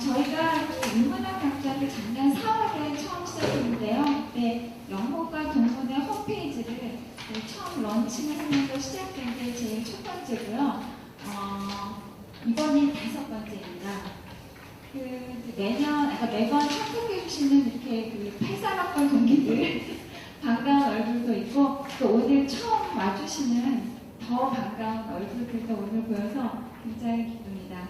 저희가 그 인문학 강좌를 작년 4월에 처음 시작했는데요. 그때 영문과 동문의 홈페이지를 처음 런칭을 하면서 시작된 게 제일 첫 번째고요. 이번이 5번째입니다. 매번 참석해주시는 이렇게 그 83학번 동기들 반가운 얼굴도 있고, 또 오늘 처음 와주시는 더 반가운 얼굴들도 오늘 보여서 굉장히 기쁩니다.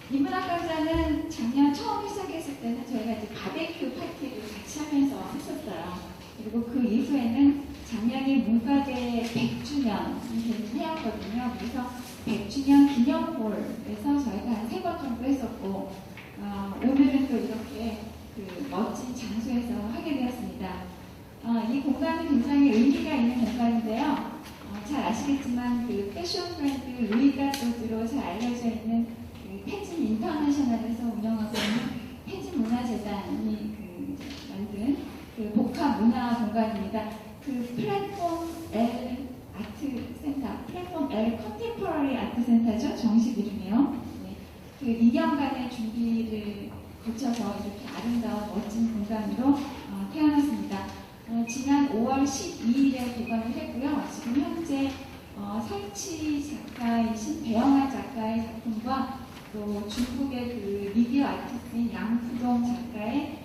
인문학 강좌는 작년 처음 시작했을 때는 저희가 이제 바베큐 파티를 같이 하면서 했었어요. 그리고 그 이후에는 작년이 문과대 100주년이 되는 해였거든요. 그래서 100주년 기념홀에서 저희가 한 3번 정도 했었고, 오늘은 또 이렇게 그 멋진 장소에서 하게 되었습니다. 이 공간은 굉장히 의미가 있는 공간인데요. 잘 아시겠지만 그 패션 브랜드 루이 가토드로 잘 알려져 있는 그 패진 인터내셔널에서 운영하고 있는 패진 문화재단이 만든 그 복합 문화 공간입니다. 그 플랫폼 L 아트 센터, 플랫폼 L 컨템포러리 아트 센터죠, 정식 이름이요. 네. 그 2년간의 준비를 거쳐서 이렇게 아름다운 멋진 공간으로 태어났습니다. 지난 5월 12일에 개관을 했고요. 지금 현재 설치 작가이신 배영아 작가의 작품과 또 중국의 그 미디어 아티스트인 양푸동 작가의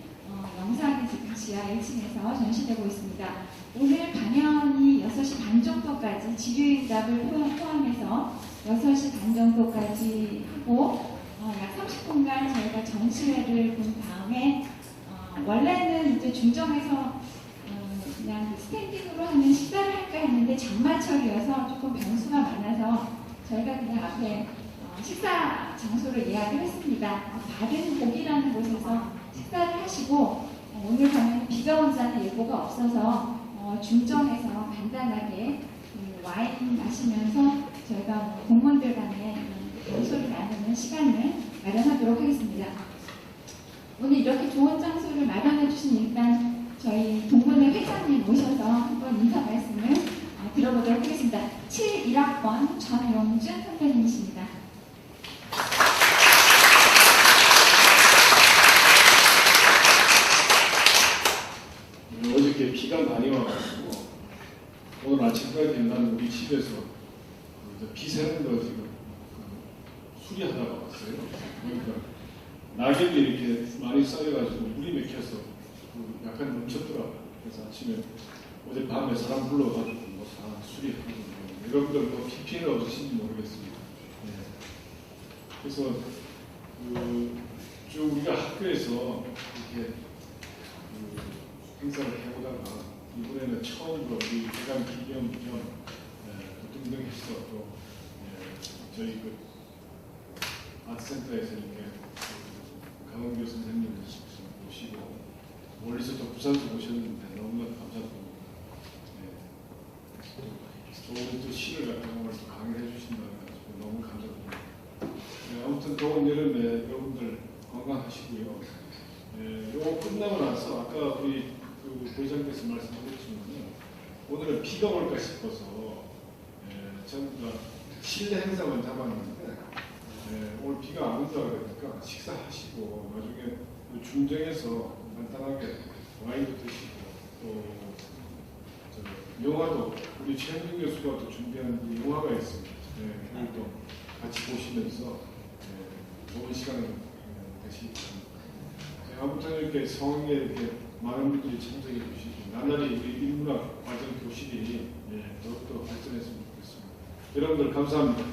영상이 지금 지하 1층에서 전시되고 있습니다. 오늘 강연이 6시 반 정도까지 지류인답을 포함해서 6시 반 정도까지 하고 약 30분간 저희가 전시회를 본 다음에 원래는 이제 중정에서 그냥 스탠딩으로 하는 식사를 할까 했는데 장마철이어서 조금 변수가 많아서 저희가 그냥 앞에 식사 장소를 예약을 했습니다. 바른 복이라는 곳에서 식사를 하시고 오늘 가면 비가 온다는 예보가 없어서 중정에서 간단하게 와인 마시면서 저희가 공무원들 간에 소리 나누는 시간을 마련하도록 하겠습니다. 오늘 이렇게 좋은 장소를 마련해 주신 일단 저희 동문회 회장님 모셔서 한번 인사 말씀을 들어보도록 하겠습니다. 71학번 전용준 선배님이십니다. 어저께 비가 많이 와가지고 오늘 아침까지 나는 우리 집에서 비 새는 거 지금 수리하다가 왔어요. 그러니까 낙엽이 이렇게 많이 쌓여가지고 물이 맥혀서 약간 넘쳤더라고요. 그래서 아침에 어제 밤에 사람 불러가지고 뭐 다 수리하고 여러분들 뭐 비 피해가 없으신지 모르겠습니다. 네. 그래서 쭉 우리가 학교에서 이렇게 행사를 해보다가 이번에는 처음으로 우리 대강 기념 겸 등등해서 또 저희 그 아트센터에서 이렇게 강원교 선생님을 모시고 멀리서 또 부산에서 오셨는데 너무나 감사드립니다. 좋은 또 시를 갖다 오늘 또 강의해 주신다고 해가지고 너무 감사드립니다. 아무튼 더운 여름에 여러분들 건강하시고요. 이거 끝나고 나서 아까 우리 그 부회장께서 말씀하셨지만 오늘은 비가 올까 싶어서 전부 다 실내 행사만 잡았는데 오늘 비가 안 온다 그러니까 식사하시고 나중에 중정에서 간단하게 와인도 드시고 또 영화도 우리 최현준 교수가 또 준비한 영화가 있습니다. 그걸 또 같이 보시면서 좋은 시간을 되시기 바랍니다. 아무튼 이렇게 성에 이렇게 많은 분들이 참석해 주시고 나날이 우리 인문학 과정 교실이 더욱더 발전했으면 좋겠습니다. 여러분들 감사합니다.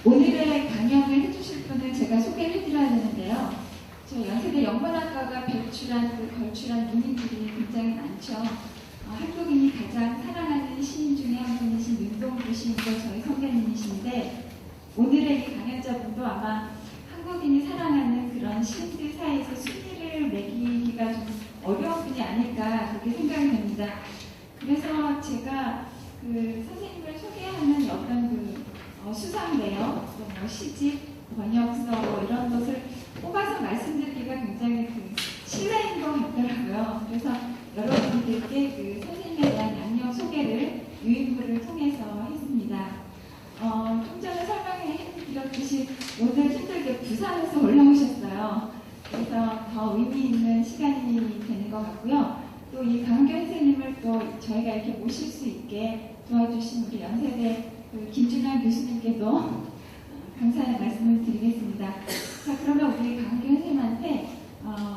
오늘의 강연을 해주실 분을 제가 소개를 해드려야 되는데요. 저희 연세대 영문학과가 걸출한 문인들이 굉장히 많죠. 한국인이 가장 사랑하는 시인 중에 한 분이신 윤동주 시인도 저희 선배님이신데 오늘의 이 강연자분도 아마 한국인이 사랑하는 그런 시인들 사이에서 순위를 매기기가 좀 어려운 분이 아닐까 그렇게 생각이 됩니다. 그래서 제가 그 선생님을 소개하는 어떤 수상 내역, 또 뭐 시집, 번역서 뭐 이런 것을 뽑아서 말씀드리기가 굉장히 실례인 것 같더라고요. 그래서 여러분들께 그 선생님에 대한 양력 소개를 유인물을 통해서 했습니다. 좀 전에 설명해 드렸듯이 오늘 힘들게 부산에서 올라오셨어요. 그래서 더 의미 있는 시간이 되는 것 같고요. 또 이 강교 선생님을 또 저희가 이렇게 모실 수 있게 도와주신 우리 연세대 김준환 교수님께도 감사의 말씀을 드리겠습니다. 자, 그러면 우리 강교 선생님한테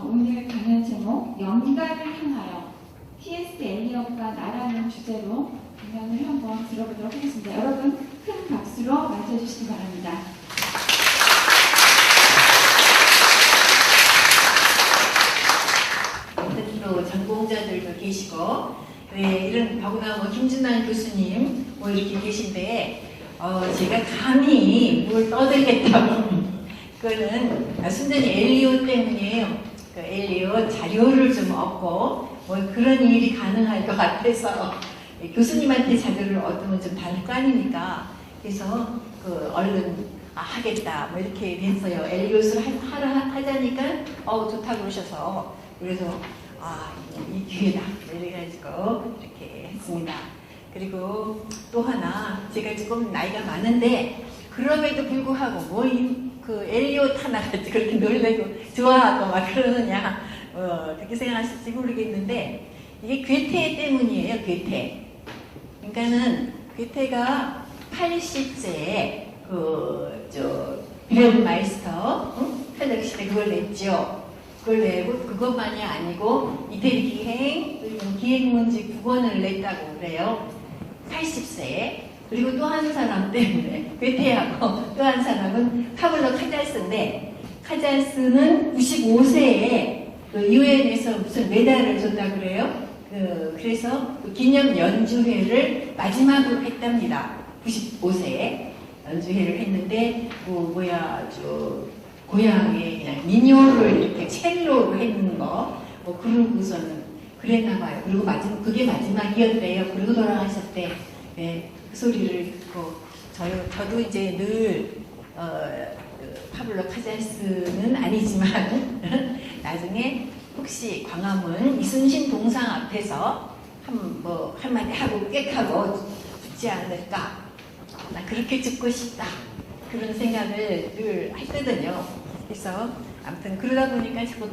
오늘 강연 제목 연가를 향하여 T.S. 엘리엇과 나라는 주제로 강연을 한번 들어보도록 하겠습니다. 여러분 큰 박수로 맞춰주시기 바랍니다. 또 전공자들도 계시고 이런 더구나 김준환 교수님 이렇게 계신데 제가 감히 뭘 떠들겠다고 그거는 순전히 엘리엇 때문이에요. 그 엘리엇 자료를 좀 얻고 그런 일이 가능할 것 같아서 교수님한테 자료를 얻으면 좀 다를 거 아닙니까? 그래서 얼른 하겠다 이렇게 됐어요. 엘리엇을 하자니까 좋다고 그러셔서 그래서 이 기회다 이래가지고 이렇게 했습니다. 그리고 또 하나 제가 조금 나이가 많은데 그럼에도 불구하고 그 엘리엇 하나가 그렇게 놀래고 좋아하고 막 그러느냐 그렇게 생각하실지 모르겠는데 이게 괴테 때문이에요. 괴테. 그러니까는 괴테가 80세에 빌헬 마이스터 탈덕시대 그걸 냈죠. 그걸 내고 그것만이 아니고 이태리 기행 그리고 기행문지 9권을 냈다고 그래요. 80세에. 그리고 또 한 사람 때문에 괴테하고 또 한 사람은 파블로 카잘스인데 카잘스는 95세에 유엔에서 무슨 메달을 줬다 그래요. 그래서 기념 연주회를 마지막으로 했답니다. 95세에 연주회를 했는데 고향에 그냥 민요를 이렇게 첼로로 했는 거 그러고서는 그랬나 봐요. 그리고 그게 마지막이었대요. 그리고 돌아가셨대. 네, 그 소리를 듣고 저도 이제 늘 파블로 카잘스는 아니지만 나중에 혹시 광화문 이순신 동상 앞에서 한마디 하고 꽥하고 죽지 않을까? 나 그렇게 죽고 싶다. 그런 생각을 늘 했거든요. 그래서 아무튼 그러다 보니까 자꾸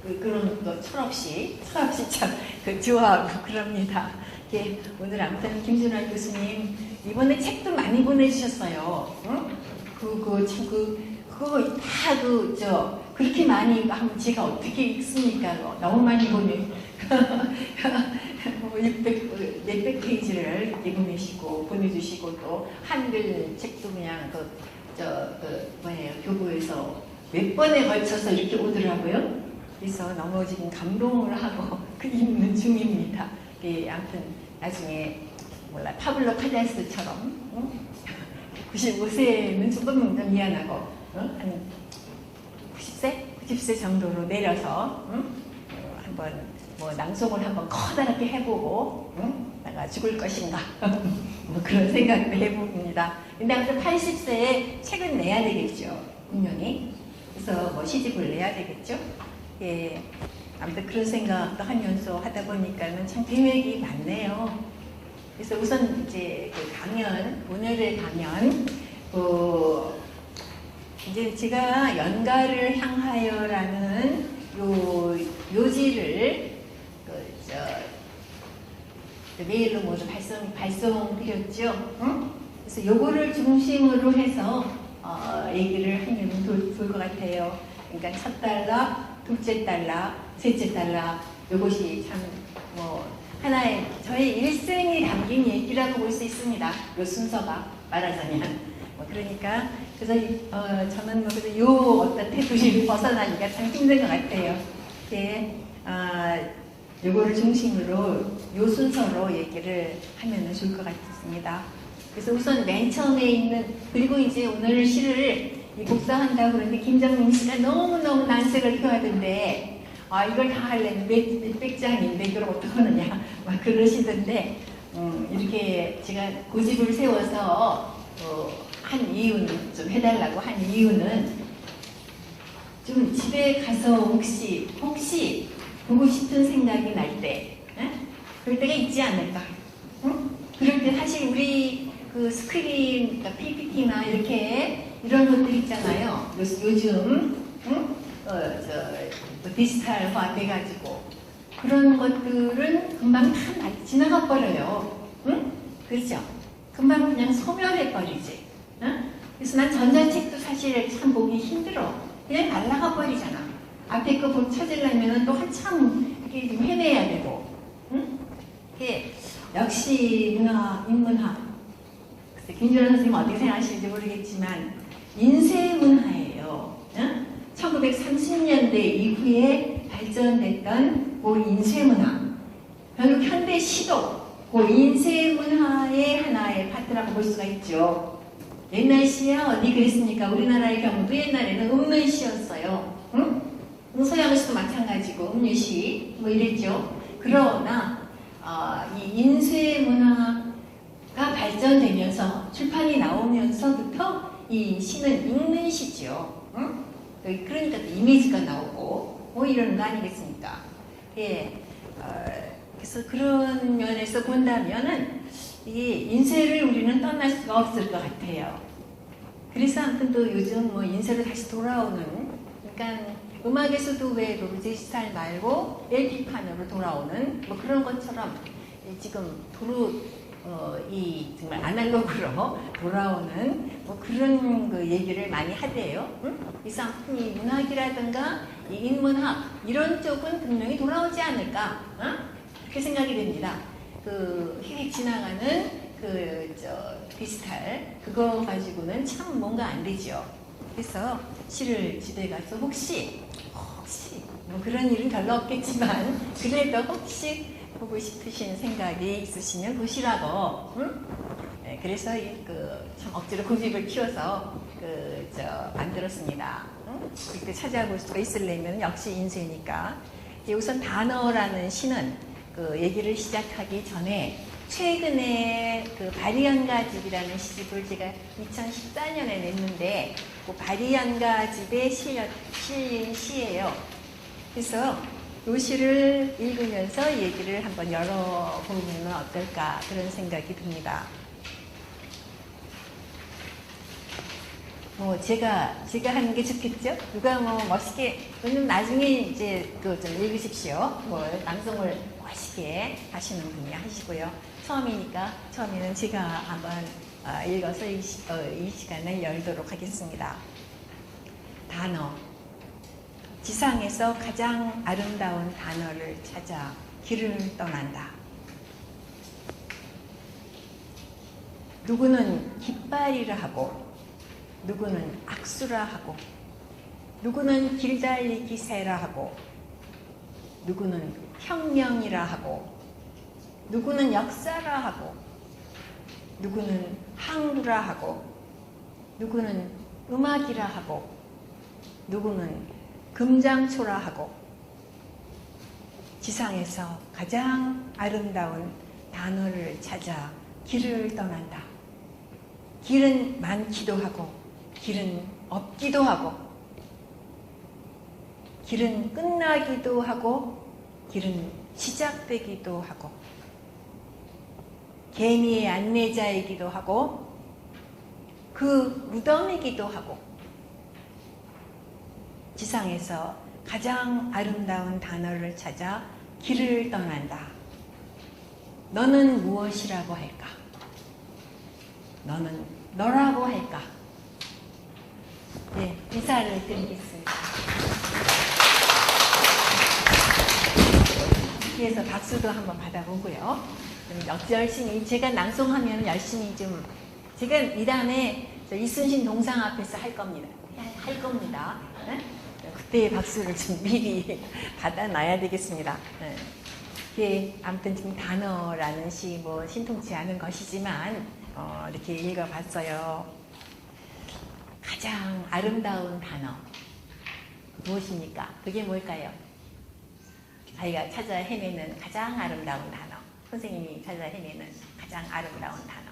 그런 거 철없이 참 좋아하고 그럽니다. 오늘 아무튼 김준환 교수님 이번에 책도 많이 보내주셨어요. 응? 그거 다 그렇게 많이 하면 제가 어떻게 읽습니까? 너무 많이 보내. 600 페이지를 이렇게 보내주시고 또 한글 책도 그냥 교보에서 몇 번에 걸쳐서 이렇게 오더라고요. 그래서 너무 지금 감동을 하고 읽는 중입니다. 아무튼 나중에 파블로 카잘스처럼 95세는 조금 미안하고 한 90세 정도로 내려서 한번 낭송을 한번 커다랗게 해보고 내가 죽을 것인가 그런 생각도 해봅니다. 근데 아무튼 80세에 책을 내야 되겠죠. 분명히. 그래서 시집을 내야 되겠죠. 예, 아무튼 그런 생각도 하면서 하다 보니까는 참 계획이 많네요. 그래서 우선 이제 오늘의 강연, 이제 제가 연가를 향하여라는 묘지를 메일로 모두 발송드렸죠. 응? 그래서 요거를 중심으로 해서 얘기를 하면 좋을 것 같아요. 그러니까 첫 달러, 둘째 달러, 셋째 달러 요것이 참 하나의 저의 일생이 담긴 얘기라고 볼 수 있습니다. 요 순서가 말하자면 그러니까 그래서 저는 요 어떤 테두리를 벗어나기가 참 힘든 것 같아요. 요거를 중심으로 요 순서로 얘기를 하면 좋을 것 같습니다. 그래서 우선 맨 처음에 있는 그리고 이제 오늘 시를 복사한다고 그러는데 김정민 씨가 너무너무 난색을 표하던데 이걸 다 하려면 몇백 장인데 이걸 어떡하느냐 막 그러시던데 이렇게 제가 고집을 세워서 한 이유는 좀 해달라고 한 이유는 좀 집에 가서 혹시 보고 싶은 생각이 날 때 그럴 때가 있지 않을까? 응? 그럴 때 사실 우리 그 스크린, 그러니까 PPT나 이렇게 이런 것들 있잖아요. 요즘 응? 디지털화 돼가지고 그런 것들은 금방 다 지나가 버려요. 응? 그렇죠? 금방 그냥 소멸해 버리지. 응? 그래서 난 전자책도 사실 참 보기 힘들어. 그냥 날라가 버리잖아. 앞에 거 찾으려면 또 한참 이렇게 좀 헤매야 되고. 응? 이게 역시 인문학. 글쎄, 김준호 선생님 어떻게 생각하실지 모르겠지만 인쇄문화예요. 응? 1930년대 이후에 발전됐던 그 인쇄문화. 결국 현대 시도 그 인쇄문화의 하나의 파트라고 볼 수가 있죠. 옛날 시야 어디 그랬습니까? 우리나라의 경우도 옛날에는 음문시였어요. 응? 서양시도 마찬가지고 음유시 뭐 이랬죠. 그러나 이 인쇄문화가 발전되면서 출판이 나오면서부터 이 시는 읽는 시죠. 응? 그러니까 이미지가 나오고 뭐 이런 거 아니겠습니까? 예. 그래서 그런 면에서 본다면은 이 인쇄를 우리는 떠날 수가 없을 것 같아요. 그래서 아무튼 또 요즘 뭐 인쇄로 다시 돌아오는, 그러니까 음악에서도 왜 디지털 말고 LP판으로 돌아오는 뭐 그런 것처럼 지금 이 정말 아날로그로 돌아오는 뭐 그런 그 얘기를 많이 하대요. 응? 그래서 아무튼 이 문학이라든가 이 인문학 이런 쪽은 분명히 돌아오지 않을까? 응? 그렇게 생각이 됩니다. 그 휙 지나가는 디지털 그거 가지고는 참 뭔가 안 되죠. 그래서 시를 집에 가서 혹시 뭐 그런 일은 별로 없겠지만 그래도 혹시 보고 싶으신 생각이 있으시면 보시라고. 응? 네, 그래서 참 억지로 고집을 키워서 만들었습니다. 응? 그때 찾아볼 수가 있으려면 역시 인쇄니까. 우선 단어라는 시는 얘기를 시작하기 전에 최근에 바리안가집이라는 시집을 제가 2014년에 냈는데 그 바리안가집에 실린 시예요. 그래서 이 시를 읽으면서 얘기를 한번 열어보면 어떨까 그런 생각이 듭니다. 뭐 제가 하는 게 좋겠죠? 누가 뭐 멋있게, 왜냐면 나중에 이제 좀 읽으십시오. 뭐 낭송을 멋있게 하시는 분이 하시고요. 처음에는 제가 한번 읽어서 이 시간을 열도록 하겠습니다. 단어. 지상에서 가장 아름다운 단어를 찾아 길을 떠난다. 누구는 깃발이라 하고, 누구는 악수라 하고, 누구는 길달리기 새라 하고, 누구는 혁명이라 하고, 누구는 역사라 하고, 누구는 항구라 하고, 누구는 음악이라 하고, 누구는 금장초라 하고, 지상에서 가장 아름다운 단어를 찾아 길을 떠난다. 길은 많기도 하고, 길은 없기도 하고, 길은 끝나기도 하고, 길은 시작되기도 하고, 개미의 안내자이기도 하고, 그 무덤이기도 하고, 지상에서 가장 아름다운 단어를 찾아 길을 떠난다. 너는 무엇이라고 할까? 너는 너라고 할까? 네, 인사를 드리겠습니다. 뒤에서 박수도 한번 받아보고요. 열심히, 제가 낭송하면 열심히 제가 이 다음에 이순신 동상 앞에서 할 겁니다. 네? 그때 박수를 좀 미리 받아놔야 되겠습니다. 네. 이게 아무튼 지금 단어라는 시 뭐 신통치 않은 것이지만 이렇게 읽어봤어요. 가장 아름다운 단어 무엇입니까? 그게 뭘까요? 아이가 찾아 헤매는 가장 아름다운 단어. 선생님이 찾아 헤매는 가장 아름다운 단어.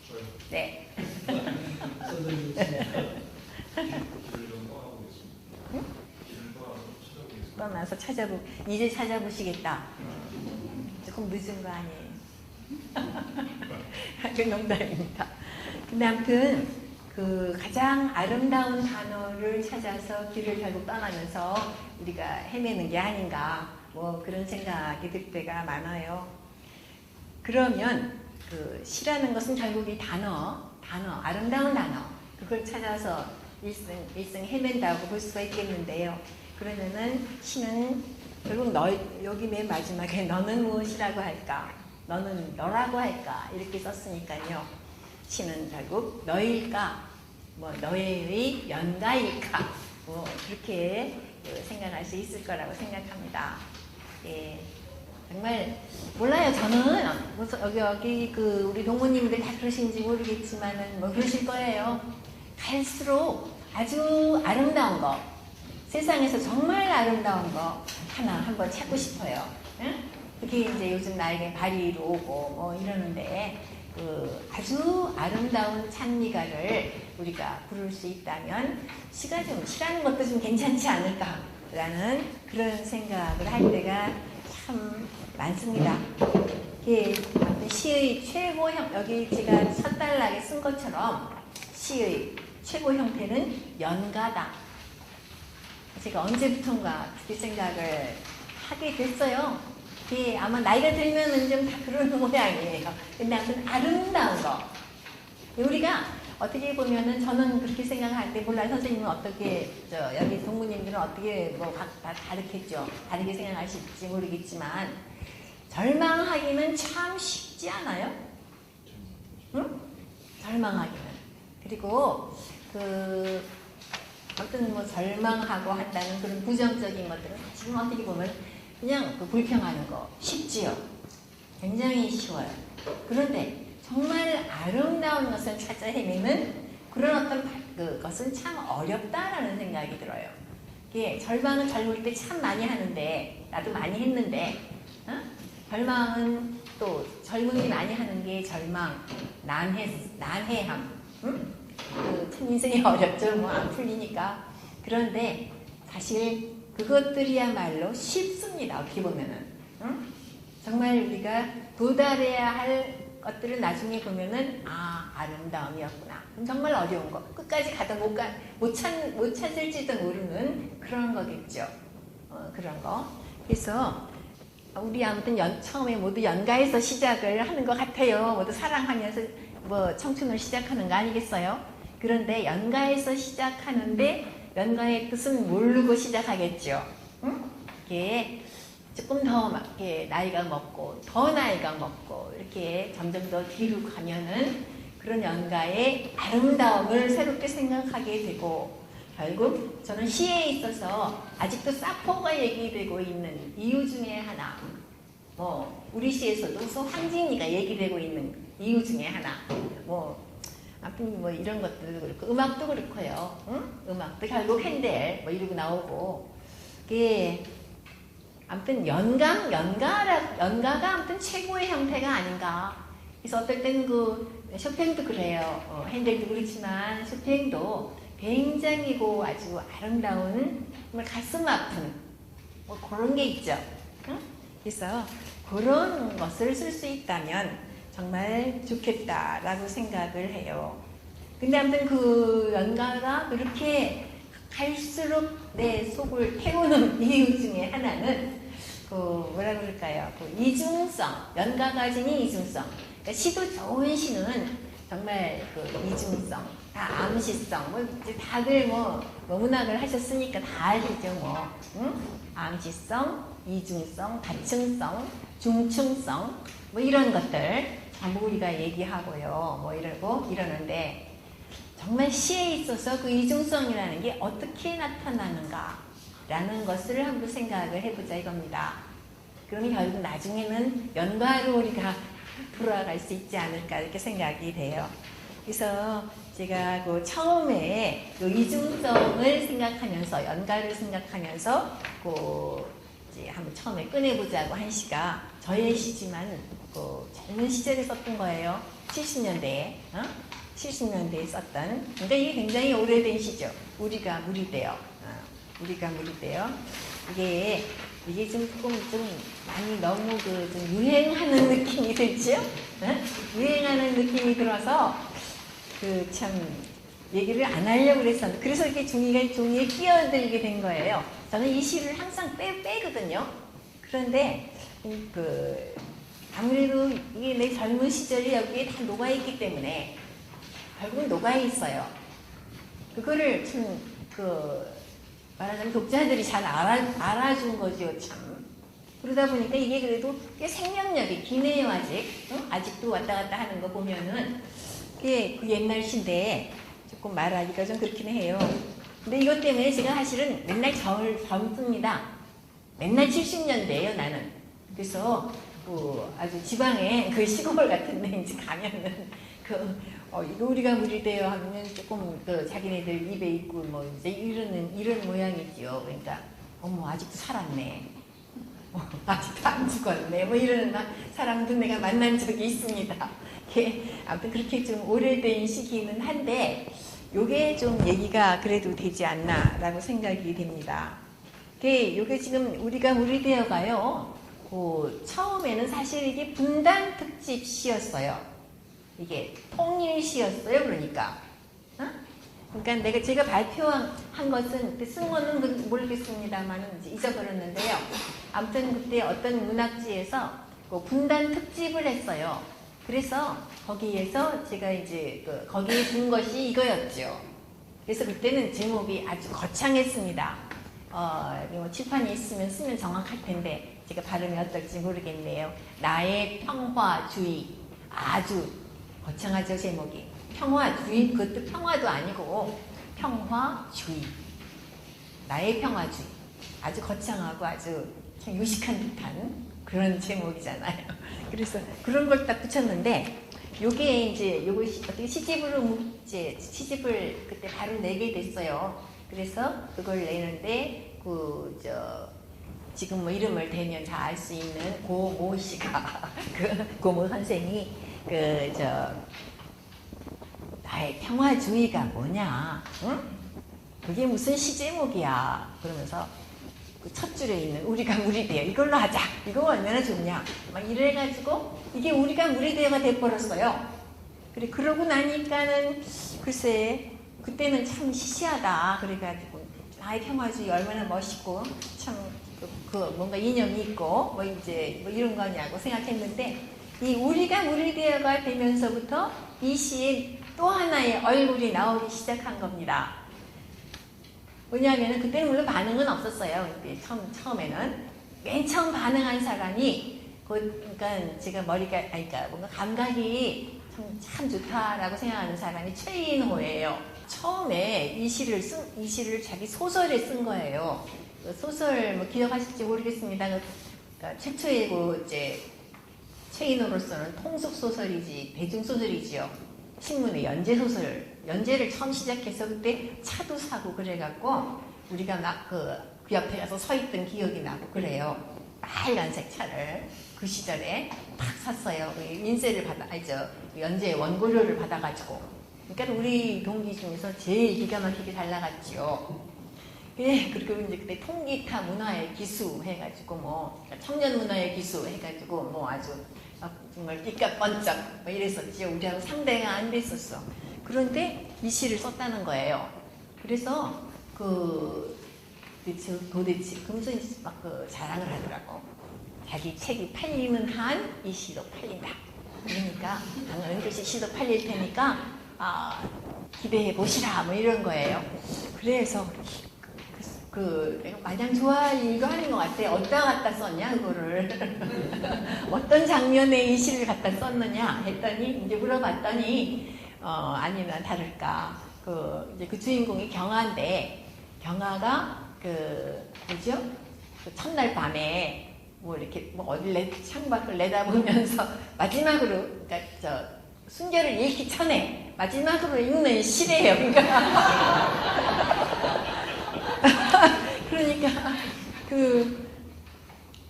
저요? 네. 선생님 길을 좀 떠나고 있습니다. 응? 길을 떠나서 찾아보겠습니다. 이제 찾아보시겠다. 조금 늦은 거 아니에요? 그 농담입니다. 근데 아무튼 그 가장 아름다운 단어를 찾아서 길을 결국 떠나면서 우리가 헤매는 게 아닌가 뭐 그런 생각이 들 때가 많아요. 그러면 그 시라는 것은 결국 이 단어, 아름다운 단어 그걸 찾아서 일생 헤맨다고 볼 수가 있겠는데요. 그러면은 시는 결국 여기 맨 마지막에 너는 무엇이라고 할까? 너는 너라고 할까? 이렇게 썼으니까요. 시는 결국 너일까? 뭐 너의 연가일까? 뭐 그렇게 생각할 수 있을 거라고 생각합니다. 예. 정말 몰라요. 저는 여기 그 우리 동무님들 다 그러신지 모르겠지만은 뭐 그러실 거예요. 갈수록 아주 아름다운 거, 세상에서 정말 아름다운 거 하나 한번 찾고 싶어요. 응? 그게 이제 요즘 나에게 발휘로 오고 뭐 이러는데 그 아주 아름다운 찬미가를 우리가 부를 수 있다면 시라는 것도 좀 괜찮지 않을까라는 그런 생각을 할 때가 참 많습니다. 이게 시의 최고 여기 제가 첫단락에 쓴 것처럼 시의 최고 형태는 연가다. 제가 언제부턴가 그렇게 생각을 하게 됐어요. 이게 아마 나이가 들면은 좀 다 그러는 모양이에요. 근데 아무튼 아름다운 거. 우리가 어떻게 보면은 저는 그렇게 생각할 때 몰라요. 선생님은 어떻게 여기 동무님들은 어떻게 뭐 다 다르겠죠. 다르게 생각하실지 모르겠지만 절망하기는 참 쉽지 않아요? 응? 절망하기는. 그리고 아무튼 뭐 절망하고 한다는 그런 부정적인 것들은 지금 어떻게 보면 그냥 불평하는 거 쉽지요. 굉장히 쉬워요. 그런데 정말 아름다운 것을 찾아 헤매는 그런 어떤 것은 참 어렵다라는 생각이 들어요. 이게 절망은 젊을 때 참 많이 하는데 나도 많이 했는데 절망은 또 젊은이 많이 하는 게 절망, 난해함 응? 참 인생이 어렵죠. 뭐 안 풀리니까. 그런데 사실 그것들이야말로 쉽습니다. 어떻게 보면은 응? 정말 우리가 도달해야 할 것들을 나중에 보면은 아름다움이었구나. 그럼 정말 어려운 거. 끝까지 가다 못 찾을지도 모르는 그런 거겠죠. 그런 거. 그래서 우리 아무튼 처음에 모두 연가에서 시작을 하는 것 같아요. 모두 사랑하면서 뭐 청춘을 시작하는 거 아니겠어요? 그런데 연가에서 시작하는데 연가의 뜻은 모르고 시작하겠죠. 응? 이게 조금 더 이렇게 나이가 먹고 더 나이가 먹고 이렇게 점점 더 뒤로 가면은 그런 연가의 아름다움을 새롭게 생각하게 되고 결국 저는 시에 있어서 아직도 사포가 얘기되고 있는 이유 중에 하나 뭐 우리 시에서도 황진이가 얘기되고 있는 이유 중에 하나 아무튼 뭐 이런 것들도 그렇고 음악도 그렇고요. 응? 음악도 결국 핸델 뭐 이러고 나오고 이게 아무튼 연가가 아무튼 최고의 형태가 아닌가. 그래서 어떨 때는 쇼팽도 그래요. 핸델도 그렇지만 쇼팽도 굉장히 아주 아름다운 정말 가슴 아픈 뭐 그런 게 있죠. 응? 그래서 그런 것을 쓸 수 있다면 정말 좋겠다라고 생각을 해요. 근데 아무튼 그 연가가 그렇게 갈수록 내 속을 태우는 이유 중에 하나는 뭐라 그럴까요? 이중성, 연가가 가진 이중성. 그러니까 시도 좋은 시는 정말 이중성, 다 암시성, 이제 다들 문학을 하셨으니까 다 알죠, 응? 암시성, 이중성, 다층성, 중층성, 이런 것들 전부 우리가 얘기하고요, 이러는데 정말 시에 있어서 그 이중성이라는 게 어떻게 나타나는가라는 것을 한번 생각을 해보자 이겁니다. 그러면 결국 나중에는 연가로 우리가 돌아갈 수 있지 않을까 이렇게 생각이 돼요. 그래서 제가 처음에 이중성을 생각하면서 연가를 생각하면서 이제 한번 처음에 꺼내보자고 한 시가 저의 시지만 젊은 시절에 썼던 거예요. 70년대에 70년대에 썼던. 그러니까 이게 굉장히 오래된 시죠. 우리가 무리되어. 이게 이게 좀 많이 너무 좀 유행하는 느낌이 들죠? 네? 유행하는 느낌이 들어서 참 얘기를 안 하려고 그랬었는데 그래서 이렇게 종이에 끼어들게 된 거예요. 저는 이 시를 항상 빼거든요. 그런데 아무래도 이게 내 젊은 시절이 여기에 다 녹아있기 때문에 결국은 녹아있어요. 그거를 말하자면 독자들이 잘 알아준 거죠, 참. 그러다 보니까 이게 그래도 꽤 생명력이 기네요, 아직. 아직도 왔다 갔다 하는 거 보면은 꽤 그 옛날 시대에 조금 말하기가 좀 그렇긴 해요. 근데 이것 때문에 제가 사실은 맨날 젊습니다. 맨날 70년대예요, 나는. 그래서 아주 지방에 그 시골 같은 데 이제 가면은 이거 우리가 무리되어 하면 조금 자기네들 입에 있고 뭐 이제 이런 모양이지요. 그러니까 어머 아직도 살았네. 아직도 안 죽었네. 뭐 이런 사람도 내가 만난 적이 있습니다. 아무튼 그렇게 좀 오래된 시기는 한데 요게 좀 얘기가 그래도 되지 않나라고 생각이 됩니다. 요게 지금 우리가 무리되어 가요. 처음에는 사실 이게 분단 특집 시였어요. 이게 통일시였어요. 그러니까 그러니까 제가 발표한 것은 그때 쓴 거는 모르겠습니다만 이제 잊어버렸는데요. 아무튼 그때 어떤 문학지에서 분단 특집을 했어요. 그래서 거기에서 제가 이제 거기에 준 것이 이거였죠. 그래서 그때는 제목이 아주 거창했습니다. 칠판이 있으면 쓰면 정확할 텐데 제가 발음이 어떨지 모르겠네요. 나의 평화주의. 아주 거창하죠, 제목이. 평화주의, 그것도 평화도 아니고 평화주의. 나의 평화주의. 아주 거창하고 아주 참 유식한 듯한 그런 제목이잖아요. 그래서 그런 걸 딱 붙였는데 요게 이제 어떻게 시집을 그때 바로 내게 됐어요. 그래서 그걸 내는데 지금 뭐 이름을 대면 다 알 수 있는 고모 씨가 고모 선생이 나의 평화주의가 뭐냐? 응? 그게 무슨 시제목이야? 그러면서 그 첫 줄에 있는 우리가 무리되어 이걸로 하자. 이거 얼마나 좋냐? 막 이래가지고 이게 우리가 무리되어가 돼버렸어요. 그러고 나니까는 글쎄 그때는 참 시시하다. 그래가지고 나의 평화주의 얼마나 멋있고 참 뭔가 이념이 있고 뭐 이런 거냐고 생각했는데 이 우리가 무리되어가 되면서부터 이 시에 또 하나의 얼굴이 나오기 시작한 겁니다. 왜냐하면 그때는 물론 반응은 없었어요. 처음에는 맨 처음 반응한 사람이 그러니까 제가 그러니까 뭔가 감각이 참 좋다라고 생각하는 사람이 최인호예요. 처음에 이 시를 자기 소설에 쓴 거예요. 소설 뭐 기억하실지 모르겠습니다. 그러니까 최초의 최인호로서는 통속 소설이지 대중 소설이지요. 신문의 연재를 처음 시작해서 그때 차도 사고 그래갖고 우리가 막 그 옆에 가서 서 있던 기억이 나고 그래요. 빨간색 차를 그 시절에 딱 샀어요. 인쇄를 연재 원고료를 받아가지고. 그러니까 우리 동기 중에서 제일 기가 막히게 잘 나갔지요. 그리고 이제 그때 통기타 문화의 기수 해가지고 청년 문화의 기수 해가지고 아주 정말 띠까 번쩍 이랬었지요. 우리하고 상대가 안 됐었어. 그런데 이 시를 썼다는 거예요. 그래서 도대체 그러면서 막 자랑을 하더라고. 자기 책이 팔리는 한 이 시도 팔린다. 그러니까 은교씨 시도 팔릴 테니까 기대해 보시라 뭐 이런 거예요. 그래서 내가 마냥 좋아하는 것 같아. 어디다 갖다 썼냐 그거를 어떤 장면에 이 시를 갖다 썼느냐 했더니 이제 물어봤더니 아니나 다를까 이제 그 주인공이 경아인데 경아가 뭐죠? 첫날 밤에 이렇게 어딜 창밖을 내다보면서 마지막으로 그러니까 순결을 잃기 전에 마지막으로 읽는 시래요. 그러니까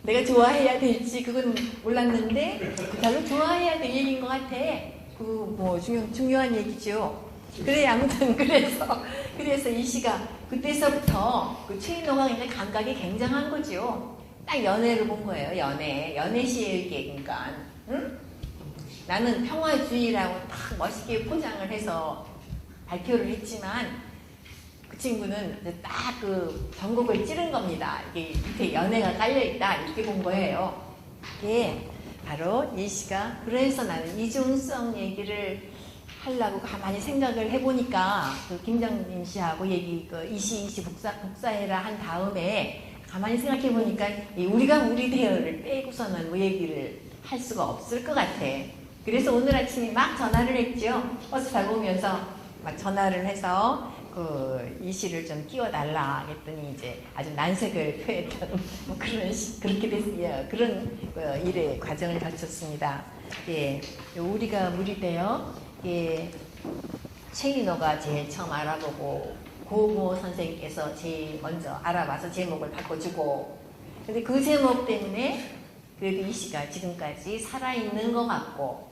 내가 좋아해야 될지 그건 몰랐는데 별로 좋아해야 될 얘기인 것 같아. 중요한 얘기죠. 그래 아무튼 그래서 이 시가 그때서부터 최인호가 굉장히 감각이 굉장한 거죠. 딱 연애를 본 거예요. 연애 시에 그러니까 응? 나는 평화주의라고 딱 멋있게 포장을 해서 발표를 했지만 그 친구는 딱 그 전곡을 찌른 겁니다. 이게 밑에 연애가 깔려있다 이렇게 본 거예요. 이게 바로 이 시가 그래서 나는 이중성 얘기를 하려고 가만히 생각을 해보니까 그 김정림 씨하고 얘기 그 이시 복사해라 한 다음에 가만히 생각해 보니까 우리가 우리 대열을 빼고서는 뭐 얘기를 할 수가 없을 것 같아. 그래서 오늘 아침에 막 전화를 했죠. 버스 타고 오면서 막 전화를 해서 그 이시를 좀 끼워달라 했더니 이제 아주 난색을 표했던 뭐 그렇게 됐어요. 그런 일의 과정을 거쳤습니다. 예, 우리가 무리되어 예, 최인호가 제일 처음 알아보고 고모 선생님께서 제일 먼저 알아봐서 제목을 바꿔주고 근데 그 제목 때문에 그래도 이 시가 지금까지 살아있는 것 같고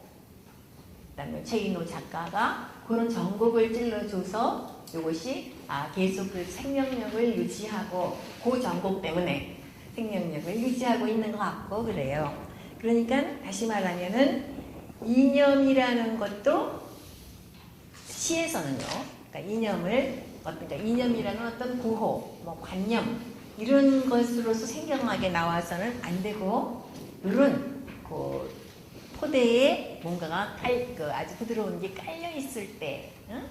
그다음에 최인호 작가가 그런 전곡을 찔러줘서 이것이 계속 그 생명력을 유지하고 그 전곡 때문에 생명력을 유지하고 있는 것 같고 그래요. 그러니까 다시 말하면은 이념이라는 것도 시에서는요. 그러니까 이념이라는 어떤 구호, 뭐 관념 이런 것으로서 생경하게 나와서는 안 되고 이런 그 토대에 뭔가가 아주 부드러운 게 깔려 있을 때, 응?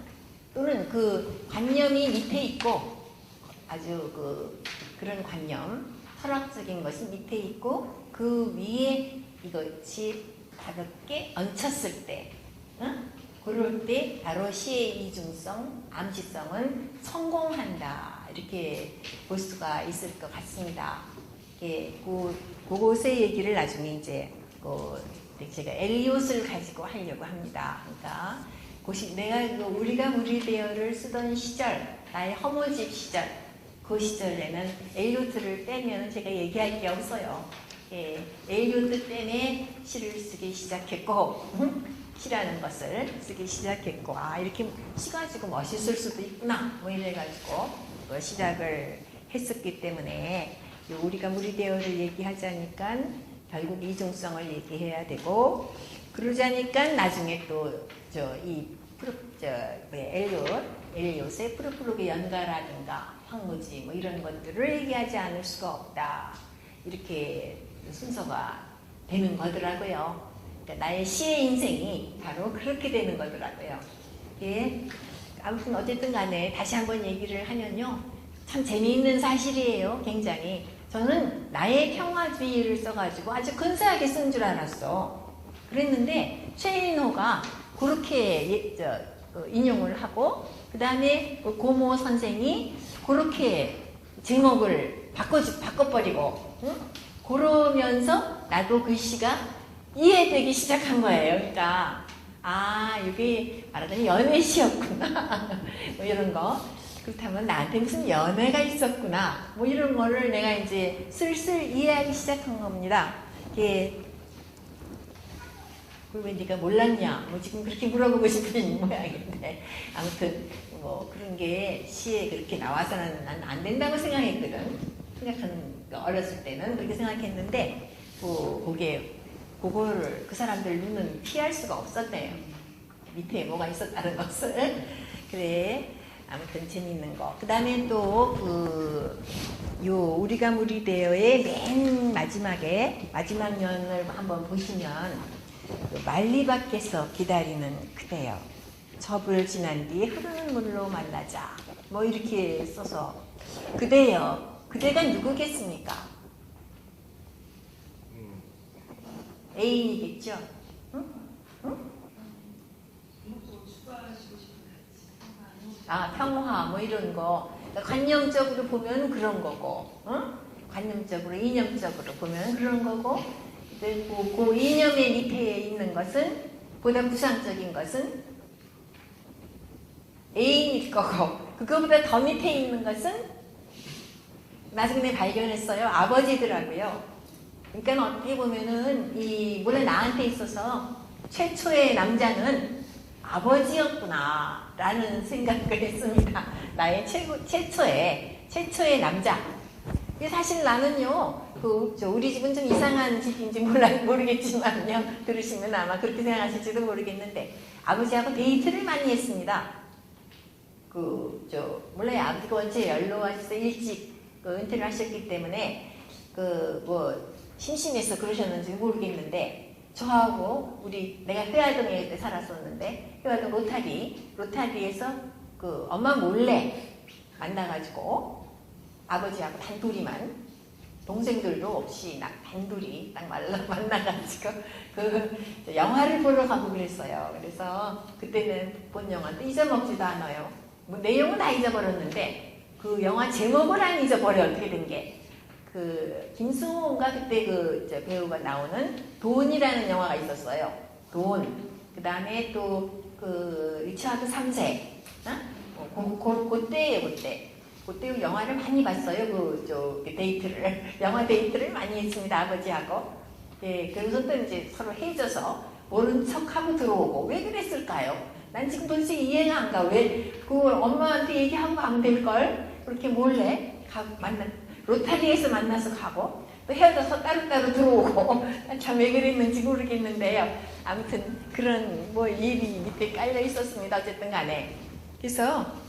또는 그 관념이 밑에 있고 아주 그런 관념, 철학적인 것이 밑에 있고 그 위에 이것이 가볍게 얹혔을 때, 응? 그럴 때 바로 시의 이중성, 암시성은 성공한다 이렇게 볼 수가 있을 것 같습니다. 예, 그곳의 얘기를 나중에 이제 제가 엘리엇을 가지고 하려고 합니다. 그러니까 우리가 우리 대열을 쓰던 시절, 나의 허모집 시절, 그 시절에는 엘리엇을 빼면 제가 얘기할 게 없어요. 예, 엘리엇 때문에 시를 쓰기 시작했고, 시라는 것을 쓰기 시작했고, 이렇게 시 가지고 멋있을 수도 있구나, 뭐 이래가지고 시작을 했었기 때문에 우리가 우리 대열을 얘기하자니까 결국 이중성을 얘기해야 되고 그러자니까 나중에 또 엘리엇의 프루프룩의 연가라든가 황무지 뭐 이런 것들을 얘기하지 않을 수가 없다 이렇게 순서가 되는 거더라고요. 그러니까 나의 시의 인생이 바로 그렇게 되는 거더라고요. 예. 아무튼 어쨌든 간에 다시 한번 얘기를 하면요 참 재미있는 사실이에요. 굉장히 저는 나의 평화주의를 써가지고 아주 근사하게 쓴 줄 알았어. 그랬는데 최인호가 그렇게 인용을 하고 그 다음에 고모 선생이 그렇게 제목을 바꿔버리고 응? 그러면서 나도 그 시가 이해되기 시작한 거예요. 그러니까 이게 말하자면 연애시였구나 뭐 이런 거. 그렇다면 나한테 무슨 연애가 있었구나 뭐 이런 거를 내가 이제 슬슬 이해하기 시작한 겁니다. 이게 왜 네가 몰랐냐 뭐 지금 그렇게 물어보고 싶은 모양인데 아무튼 뭐 그런 게 시에 그렇게 나와서는 난 안 된다고 생각했거든. 어렸을 때는 그렇게 생각했는데 그거를 그 사람들 눈은 피할 수가 없었대요. 밑에 뭐가 있었다는 것을. 그래. 아무튼 재밌는 거. 그 다음에 또 우리가 무리되어의 맨 마지막 면을 한번 보시면 만리 밖에서 기다리는 그대여 접을 지난 뒤 흐르는 물로 만나자 뭐 이렇게 써서 그대여 그대가 누구겠습니까? 애인이겠죠? 응? 평화 뭐 이런 거 관념적으로 보면 그런 거고 관념적으로 이념적으로 보면 그런 거고 그리고 그 이념의 밑에 있는 것은 보다 구상적인 것은 애인일 거고 그거보다 더 밑에 있는 것은 나중에 발견했어요. 아버지더라고요. 그러니까 어떻게 보면은 물론 나한테 있어서 최초의 남자는 아버지였구나 라는 생각을 했습니다. 나의 최초의 남자. 사실 나는요 우리 집은 좀 이상한 집인지 모르겠지만요. 들으시면 아마 그렇게 생각하실지도 모르겠는데, 아버지하고 데이트를 많이 했습니다. 몰라요. 아버지가 원체 연로하셔서 일찍 은퇴를 하셨기 때문에, 심심해서 그러셨는지 모르겠는데, 저하고 내가 회화동에 그때 살았었는데, 회화동 로타리에서 엄마 몰래 만나가지고, 아버지하고 단둘이만, 동생들도 없이 단둘이 딱 만나가지고 영화를 보러 가고 그랬어요. 그래서 그때는 본 영화도 잊어먹지도 않아요. 내용은 다 잊어버렸는데 그 영화 제목을 안 잊어버려. 어떻게 된 게 김승호인가 그때 배우가 나오는 돈이라는 영화가 있었어요. 돈. 그 다음에 또 리처드 3세. 그때예요. 그때 영화를 많이 봤어요. 영화 데이트를 많이 했습니다. 아버지하고. 예, 그래서 또 이제 서로 헤어져서 모른 척하고 들어오고. 왜 그랬을까요? 난 지금 도대체 이해가 안 가. 왜 엄마한테 얘기하고 가면 될걸? 그렇게 몰래 로타리에서 만나서 가고 또 헤어져서 따로따로 들어오고. 참 왜 그랬는지 모르겠는데요. 아무튼 그런 일이 밑에 깔려 있었습니다. 어쨌든 간에. 그래서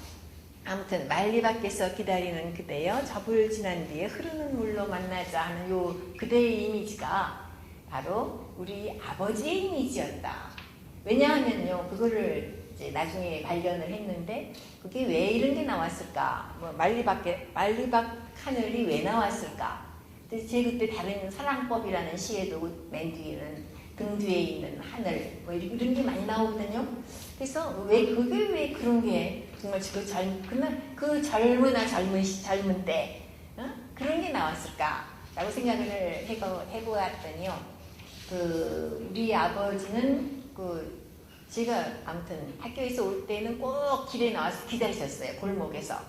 아무튼 말리 밖에서 기다리는 그대여 저불 지난 뒤에 흐르는 물로 만나자 하는 요 그대의 이미지가 바로 우리 아버지의 이미지였다. 왜냐하면요, 그거를 이제 나중에 발견을 했는데 그게 왜 이런 게 나왔을까? 말리 밖 하늘이 왜 나왔을까? 제 그때 다른 사랑법이라는 시에도 맨 뒤에는 등 뒤에 있는 하늘 이런 게 많이 나오거든요. 그래서 왜 그런 게 정말 그 젊은 때 그런 게 나왔을까라고 생각을 해보았더니요. 우리 아버지는 제가 아무튼 학교에서 올 때는 꼭 길에 나와서 기다리셨어요. 골목에서.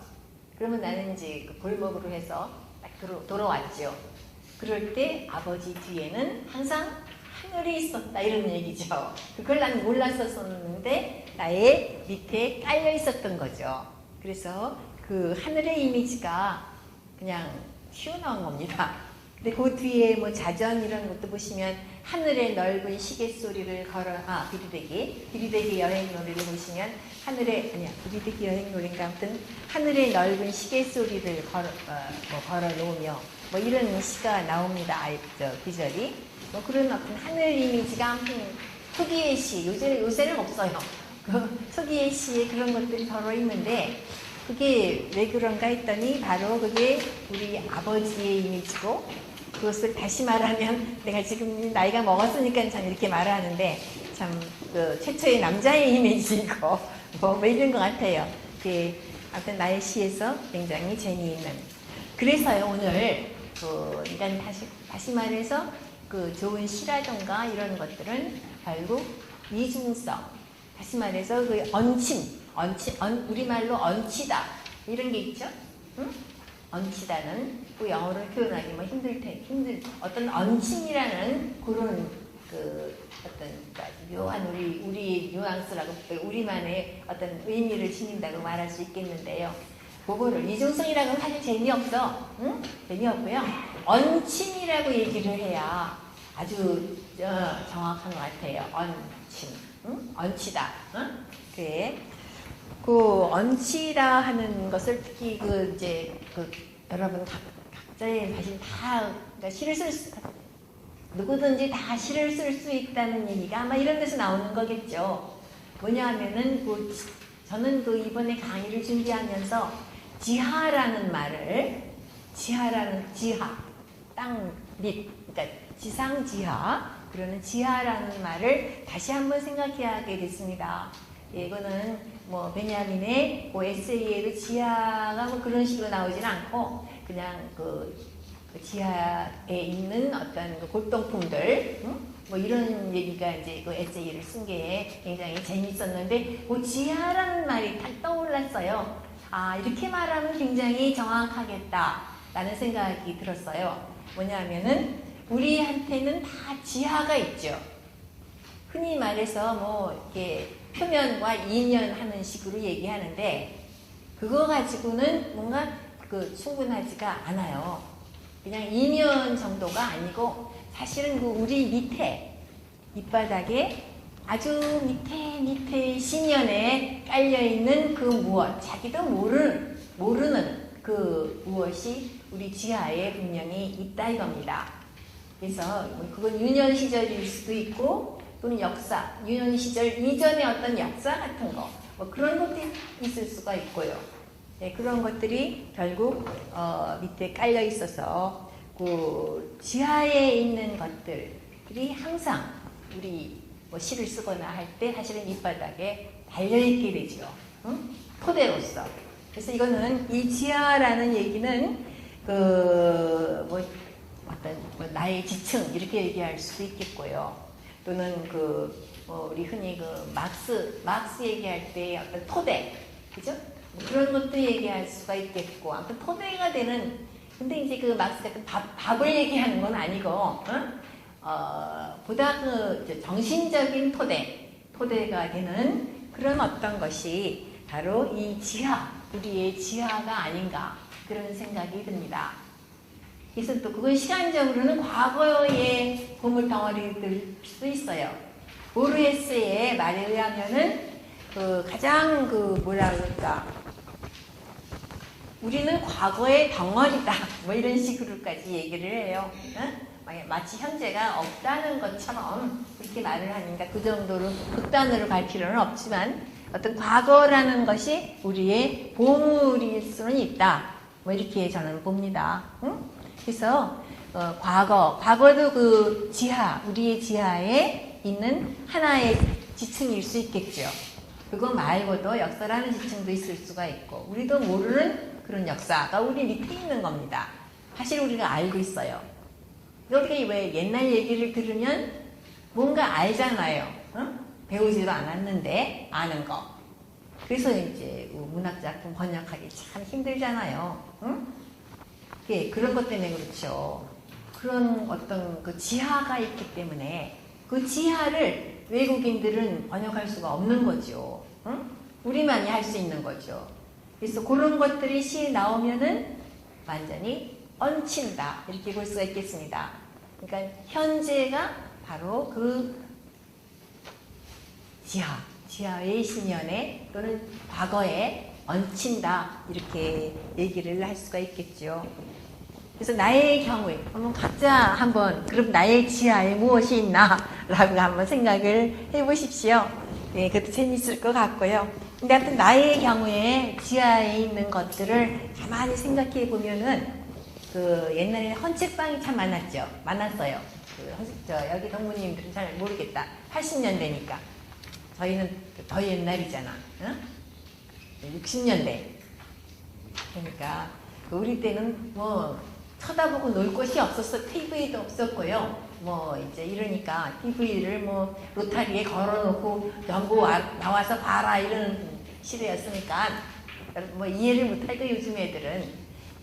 그러면 나는 이제 골목으로 해서 딱 돌아왔죠. 그럴 때 아버지 뒤에는 항상 하늘이 있었다 이런 얘기죠. 그걸 난 몰랐었는데 나의 밑에 깔려 있었던 거죠. 그래서 그 하늘의 이미지가 그냥 튀어나온 겁니다. 근데 그 뒤에 자전 이런 것도 보시면 하늘의 넓은 시계 소리를 비리대기 여행 노래를 보시면 비리대기 여행 노래인가 아무튼 하늘의 넓은 시계 소리를 걸어 놓으며 이런 시가 나옵니다. 구절이. 그런 어떤 하늘 이미지가 아무튼 서기의 시, 요새는 없어요. 서기의 시에 그런 것들이 들어있는데 그게 왜 그런가 했더니 바로 그게 우리 아버지의 이미지고 그것을 다시 말하면 내가 지금 나이가 먹었으니까 참 이렇게 말하는데 참 최초의 남자의 이미지고 이런 것 같아요. 아무튼 나의 시에서 굉장히 재미있는. 그래서요 오늘 일단 다시 말해서 좋은 시라던가 이런 것들은 결국 이중성, 다시 말해서 우리말로 얹히다 이런 게 있죠. 응? 얹히다는 영어로 표현하기 어떤 얹힘이라는 그런 어떤 묘한 우리 뉘앙스라고 우리만의 어떤 의미를 지닌다고 말할 수 있겠는데요. 그거를 이중성이라고 하면 사실 재미없어. 응? 재미없고요. 얹힘이라고 얘기를 해야 아주 정확한 것 같아요. 얹힘. 응? 얹히다. 응? 그래. 얹히다 하는 것을 특히 여러분 각자의 자신 다 시를 누구든지 다 시를 쓸 수 있다는 얘기가 아마 이런 데서 나오는 거겠죠. 뭐냐 하면은 저는 이번에 강의를 준비하면서 지하라는 말을 지하 땅 밑 그러니까 지상지하 그러는 지하라는 말을 다시 한번 생각해야 됐습니다. 이거는 베냐민의 에세이에도 지하가 그런 식으로 나오진 않고 그냥 지하에 있는 어떤 골동품들 이런 얘기가 이제 에세이를 쓴 게 굉장히 재밌었는데 지하라는 말이 딱 떠올랐어요. 이렇게 말하면 굉장히 정확하겠다라는 생각이 들었어요. 뭐냐면은 우리한테는 다 지하가 있죠. 흔히 말해서 이렇게 표면과 이면하는 식으로 얘기하는데 그거 가지고는 뭔가 충분하지가 않아요. 그냥 이면 정도가 아니고 사실은 그 우리 밑에 밑바닥에 아주 밑에 심연에 깔려있는 그 무엇, 자기도 모르는 그 무엇이 우리 지하에 분명히 있다 이겁니다. 그래서 그건 유년 시절일 수도 있고 또는 역사, 유년 시절 이전의 어떤 역사 같은 거, 뭐 그런 것도 있을 수가 있고요. 네, 그런 것들이 결국 밑에 깔려 있어서 그 지하에 있는 것들이 항상 우리 뭐 시를 쓰거나 할 때 사실은 밑바닥에 달려있게 되죠. 응? 토대로서. 그래서 이거는 이 지하라는 얘기는 그 뭐 어떤 뭐 나의 지층 이렇게 얘기할 수도 있겠고요. 또는 우리 흔히 막스 얘기할 때 어떤 토대, 그죠? 뭐 그런 것도 얘기할 수가 있겠고, 아무튼 토대가 되는. 근데 이제 그 막스가 밥을 얘기하는 건 아니고, 보다 그 정신적인 토대가 되는 그런 어떤 것이 바로 이 지하, 우리의 지하가 아닌가 그런 생각이 듭니다. 그래서 또 그건 시간적으로는 과거의 보물 덩어리들 수도 있어요. 보르헤스의 말에 의하면은 가장 뭐라 그럴까, 우리는 과거의 덩어리다 뭐 이런 식으로까지 얘기를 해요. 마치 현재가 없다는 것처럼 그렇게 말을 하니까 그 정도로 극단으로 갈 필요는 없지만 어떤 과거라는 것이 우리의 보물일 수는 있다 뭐 이렇게 저는 봅니다. 그래서 과거도 그 지하, 우리의 지하에 있는 하나의 지층일 수 있겠죠. 그거 말고도 역사라는 지층도 있을 수가 있고 우리도 모르는 그런 역사가 우리 밑에 있는 겁니다. 사실 우리가 알고 있어요. 어떻게 왜 옛날 얘기를 들으면 뭔가 알잖아요. 배우지도 않았는데 아는 거. 그래서 이제 문학작품 번역하기 참 힘들잖아요. 예, 그런 것 때문에 그렇죠. 그런 어떤 그 지하가 있기 때문에 그 지하를 외국인들은 번역할 수가 없는 거죠. 우리만이 할 수 있는 거죠. 그래서 그런 것들이 시에 나오면은 완전히 얹힌다 이렇게 볼 수가 있겠습니다. 그러니까 현재가 바로 그 지하의 심연에 또는 과거에 얹힌다 이렇게 얘기를 할 수가 있겠죠. 그래서 나의 경우에 한번 그럼 나의 지하에 무엇이 있나 라고 한번 생각을 해보십시오. 네, 그것도 재밌을 것 같고요. 근데 하여튼 나의 경우에 지하에 있는 것들을 가만히 생각해 보면은 옛날에 헌책방이 참 많았어요. 여기 동무님들은 잘 모르겠다. 80년대니까. 저희는 더 옛날이잖아. 응? 60년대. 그러니까 우리 때는 뭐 쳐다보고 놀 곳이 없었어. TV도 없었고요. 뭐 이제 이러니까 TV를 뭐 로타리에 걸어놓고 전부 나와서 봐라 이런 시대였으니까 뭐 이해를 못할 거 요즘 애들은.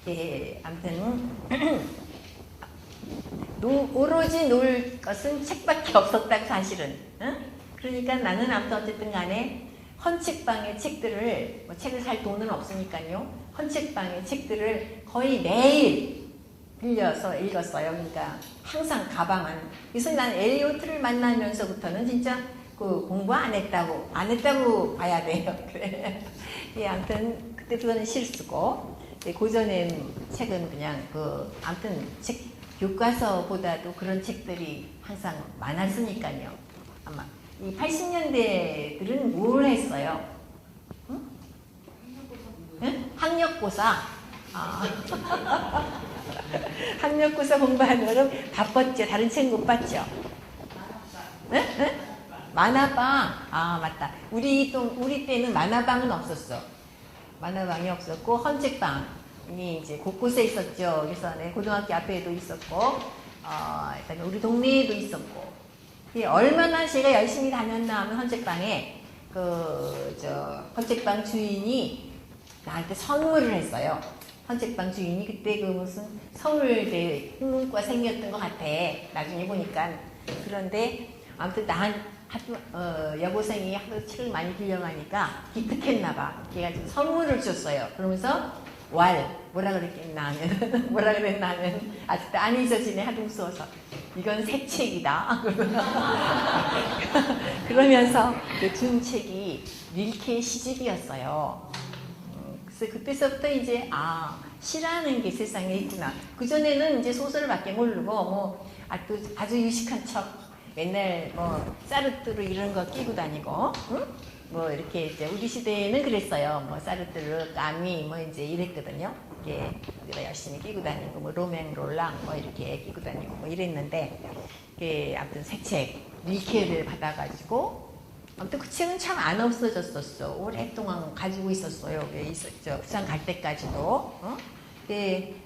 예, 아무튼 오로지 놀 것은 책밖에 없었다 사실은. 응? 그러니까 나는 아무튼 어쨌든 간에 헌책방의 책들을 뭐 책을 살 돈은 없으니까요. 헌책방의 책들을 거의 매일 빌려서 읽었어요. 그러니까 항상 가방은. 그래서 난 엘리오트를 만나면서부터는 진짜 공부 안 했다고 봐야 돼요. 그래. 예, 아무튼 그때부터는 실수고. 고전의 책은 그냥 아무튼 교과서보다도 그런 책들이 항상 많았으니까요. 아마 이 80년대들은 뭘 했어요? 응? 응? 학력고사. 학력고사 공부하느라고 바빴죠. 다른 책 못 봤죠. 응? 응? 만화방. 맞다. 우리 때는 만화방은 없었어. 만화방이 없었고 헌책방이 이제 곳곳에 있었죠. 그래서 고등학교 앞에도 있었고, 일단 우리 동네에도 있었고. 얼마나 제가 열심히 다녔나 하면 헌책방에 헌책방 주인이 나한테 선물을 했어요. 헌책방 주인이 그때 무슨 서울대 국문과생이었던 것 같아. 나중에 보니까. 그런데 아무튼 여고생이 하도 책을 많이 빌려가니까 기특했나봐. 걔가 선물을 줬어요. 그러면서 뭐라 그랬겠나 하면 뭐라 그랬나 하면 아직도 안 잊어지네 하도 무서워서 이건 새 책이다. 그러면서 그 준 책이 릴케의 시집이었어요. 그래서 그때서부터 이제 시라는 게 세상에 있구나. 그전에는 이제 소설밖에 모르고 뭐 아주 유식한 척 맨날 뭐 사르트르 이런 거 끼고 다니고 응? 뭐 이렇게 이제 우리 시대에는 그랬어요. 뭐 사르트르, 까미 뭐 이제 이랬거든요. 이게 우리가 열심히 끼고 다니고 뭐 로맹, 롤랑 뭐 이렇게 끼고 다니고 뭐 이랬는데 이게 아무튼 새 책 릴케를 받아가지고 아무튼 그 책은 참 안 없어졌었어. 오랫동안 가지고 있었어요. 있었죠. 부산 갈 때까지도. 어?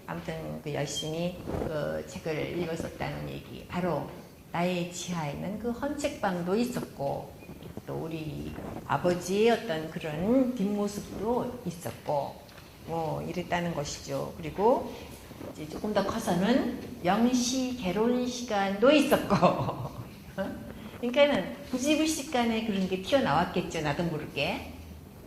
아무튼 그 열심히 그 책을 읽었었다는 얘기. 바로 나의 지하에는 그 헌책방도 있었고 또 우리 아버지의 어떤 그런 뒷모습도 있었고 뭐 이랬다는 것이죠. 그리고 이제 조금 더 커서는 영시 개론 시간도 있었고 그러니까는 부지불식간에 그런 게 튀어나왔겠죠. 나도 모르게.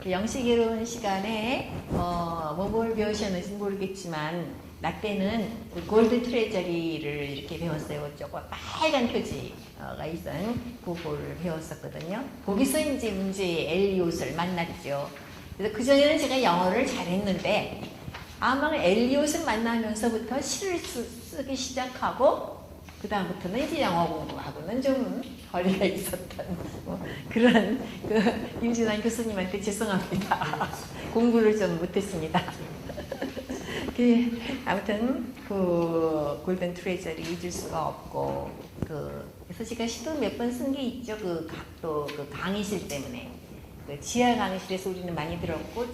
그 영시 개론 시간에 뭘 배우셨는지 모르겠지만 나 때는 골드 트레저리를 이렇게 배웠어요. 조금 빨간 표지가 있던 그거를 배웠었거든요. 거기서 이제 문제의 엘리옷을 만났죠. 그래서 그전에는 제가 영어를 잘했는데 아마 엘리옷을 만나면서부터 시를 쓰기 시작하고 그 다음부터는 이제 영어 공부하고는 좀 거리가 있었던 그런 윤진환 교수님한테 죄송합니다. 공부를 좀 못했습니다. 아무튼 그 골든 트레저리 잊을 수가 없고 그래서 제가 시도 몇 번 쓴 게 있죠. 그 강의실 때문에 그 지하 강의실에서 우리는 많이 들었고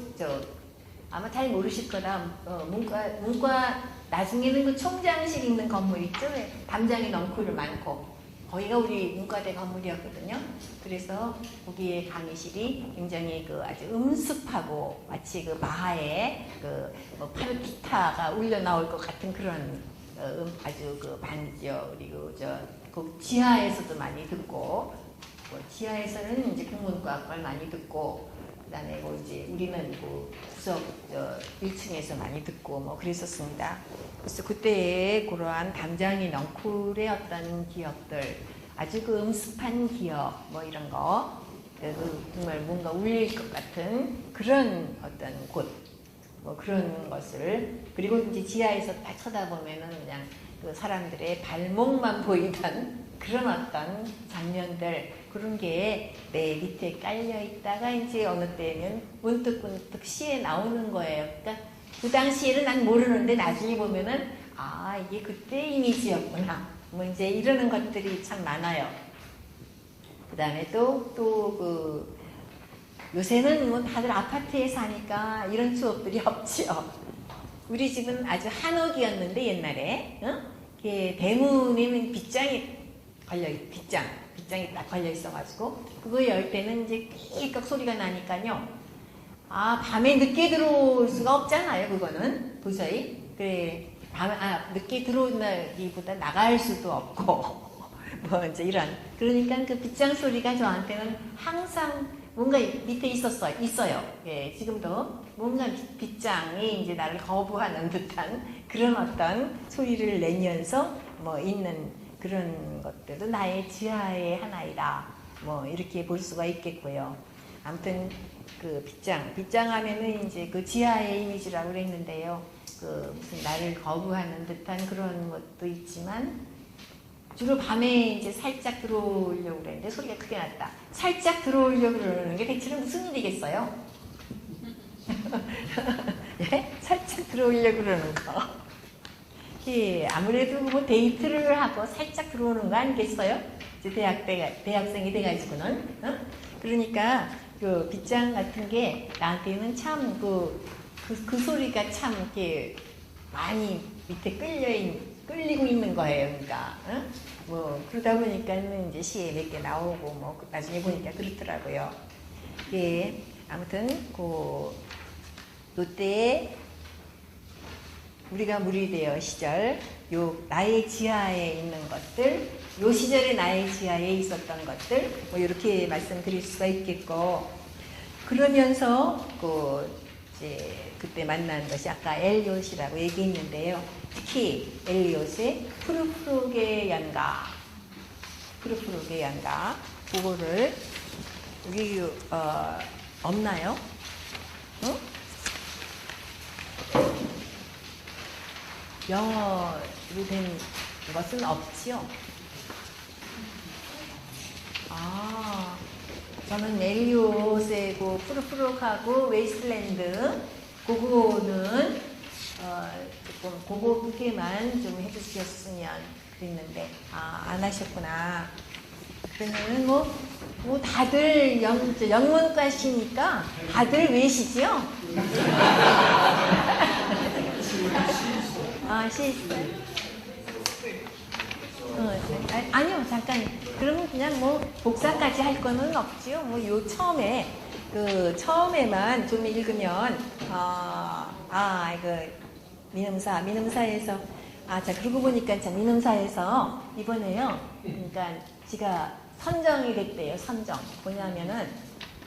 아마 잘 모르실 거다. 문과 나중에는 그 총장실 있는 건물 있죠. 담장에 넝쿨 많고 거기가 우리 문과대 건물이었거든요. 그래서 거기에 강의실이 굉장히 아주 음습하고 마치 마하에 뭐 파르키타가 울려 나올 것 같은 그런 아주 반이죠. 그리고 그 지하에서도 많이 듣고 지하에서는 이제 국문과 걸 많이 듣고 그다음에 뭐 이제 우리는 구석 1층에서 많이 듣고 뭐 그랬었습니다. 그래서 그때의 그러한 담장이 넝쿨의 어떤 기억들, 아주 음습한 기억 뭐 이런 거, 정말 뭔가 울릴 것 같은 그런 어떤 곳, 뭐 그런 것을 그리고 이제 지하에서 다 쳐다보면은 그냥 그 사람들의 발목만 보이던 그런 어떤 장면들 그런 게 내 밑에 깔려 있다가 이제 어느 때는 문득 시에 나오는 거예요. 그러니까 그 당시에는 난 모르는데 나중에 보면은 이게 그때 이미지였구나. 뭐 이제 이러는 것들이 참 많아요. 그 다음에 요새는 뭐 다들 아파트에 사니까 이런 수업들이 없지요. 우리 집은 아주 한옥이었는데 옛날에 대문에는 빗장이 빗장이 딱 걸려 있어가지고 그거 열 때는 이제 끽깍 소리가 나니까요. 밤에 늦게 들어올 수가 없잖아요. 그거는 도저히. 그래 늦게 들어오기보다 나갈 수도 없고 뭐 이제 이런. 그러니까 그 빗장 소리가 저한테는 항상 뭔가 밑에 있어요. 예, 지금도 뭔가 빗장이 이제 나를 거부하는 듯한 그런 어떤 소리를 내면서 뭐 있는 그런 것들도 나의 지하의 하나이다. 뭐 이렇게 볼 수가 있겠고요. 아무튼 그 빗장 하면은 이제 그 지하의 이미지라고 그랬는데요. 무슨 나를 거부하는 듯한 그런 것도 있지만 주로 밤에 이제 살짝 들어오려고 그랬는데 소리가 크게 났다. 살짝 들어오려고 그러는 게 대체는 무슨 일이겠어요? 예? 살짝 들어오려고 그러는 거. 예, 아무래도 뭐 데이트를 하고 살짝 들어오는 거 아니겠어요? 이제 대학생이 돼가지고는. 그러니까 그 빗장 같은 게 나한테는 참 그 소리가 참 이렇게 많이 밑에 끌리고 있는 거예요. 그러니까. 뭐 그러다 보니까는 이제 시에 몇 개 나오고 뭐 나중에 보니까 그렇더라고요. 예, 아무튼 요때 우리가 무리되어 시절 요 나의 지하에 있는 것들, 요 시절에 나의 지하에 있었던 것들 뭐 이렇게 말씀드릴 수가 있겠고 그러면서 이제 그때 만난 것이 아까 엘리엇이라고 얘기했는데요. 특히 엘리엇의 푸르푸르게 연가, 그거를 여기 없나요? 응? 영어로 된 것은 없지요. 저는 엘리옷의 그 푸르푸르하고 웨이스트랜드 그거는 조금 그거 두 개만 좀 해주셨으면 그랬는데 안 하셨구나. 그러면은 뭐 다들 영문과시니까 다들 외시지요? 시있어요? 아니요, 잠깐. 그러면 그냥 뭐 복사까지 할 거는 없지요. 뭐 요 처음에만 좀 읽으면 이거 민음사에서 자 그러고 보니까 참 민음사에서 이번에요. 그러니까 제가 선정이 됐대요. 선정. 뭐냐면은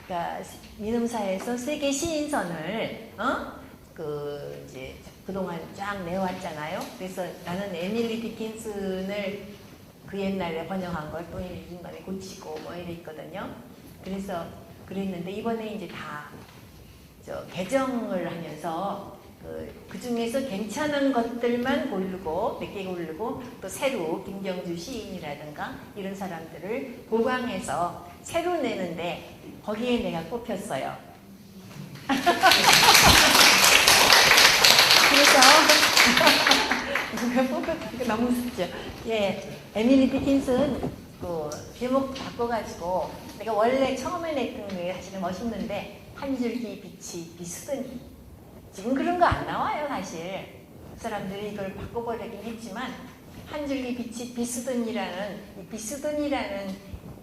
그러니까 민음사에서 세계 시인선을 이제 그동안 쫙 내왔잖아요. 그래서 나는 에밀리 디킨슨을 그 옛날에 번역한 걸 또 중간에 고치고 뭐 이랬거든요. 그래서 그랬는데 이번에 이제 다 개정을 하면서 그 중에서 괜찮은 것들만 고르고 몇 개 고르고 또 새로 김경주 시인이라든가 이런 사람들을 보강해서 새로 내는데 거기에 내가 꼽혔어요. 그래서 너무 웃죠. 예, 에밀리 디킨슨 그 제목 바꿔가지고 내가 원래 처음에 냈던 게 사실은 멋있는데 한 줄기 빛이 비스더니 지금 그런 거 안 나와요 사실. 그 사람들이 이걸 바꿔버리긴 했지만 한 줄기 빛이 비스더니라는 이 비스더니라는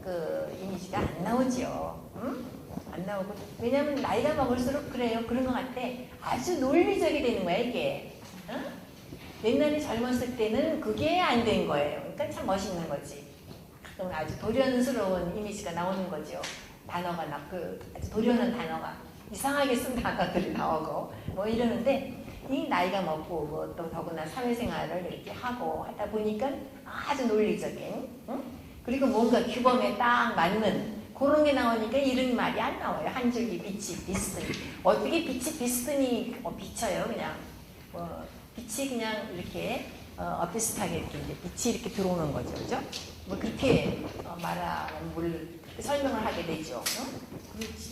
그 이미지가 안 나오죠. 응? 안 나오고 왜냐면 나이가 먹을수록 그래요. 그런 것 같아. 아주 논리적이 되는 거야 이게. 응? 옛날에 젊었을 때는 그게 안 된 거예요. 그러니까 참 멋있는 거지. 가끔 아주 도련스러운 이미지가 나오는 거죠. 단어가 아주 도련한 단어가 이상하게 쓴 단어들이 나오고 뭐 이러는데 이 나이가 먹고 뭐 또 더구나 사회생활을 이렇게 하고 하다 보니까 아주 논리적인 그리고 뭔가 규범에 딱 맞는 그런 게 나오니까 이런 말이 안 나와요. 한 줄기 빛이 비스더니 어떻게 빛이 비스더니 비쳐요 그냥 빛이 그냥 이렇게 비슷하게 이렇게 이제 빛이 이렇게 들어오는 거죠, 그죠? 뭐 그렇게 말하면 설명을 하게 되죠.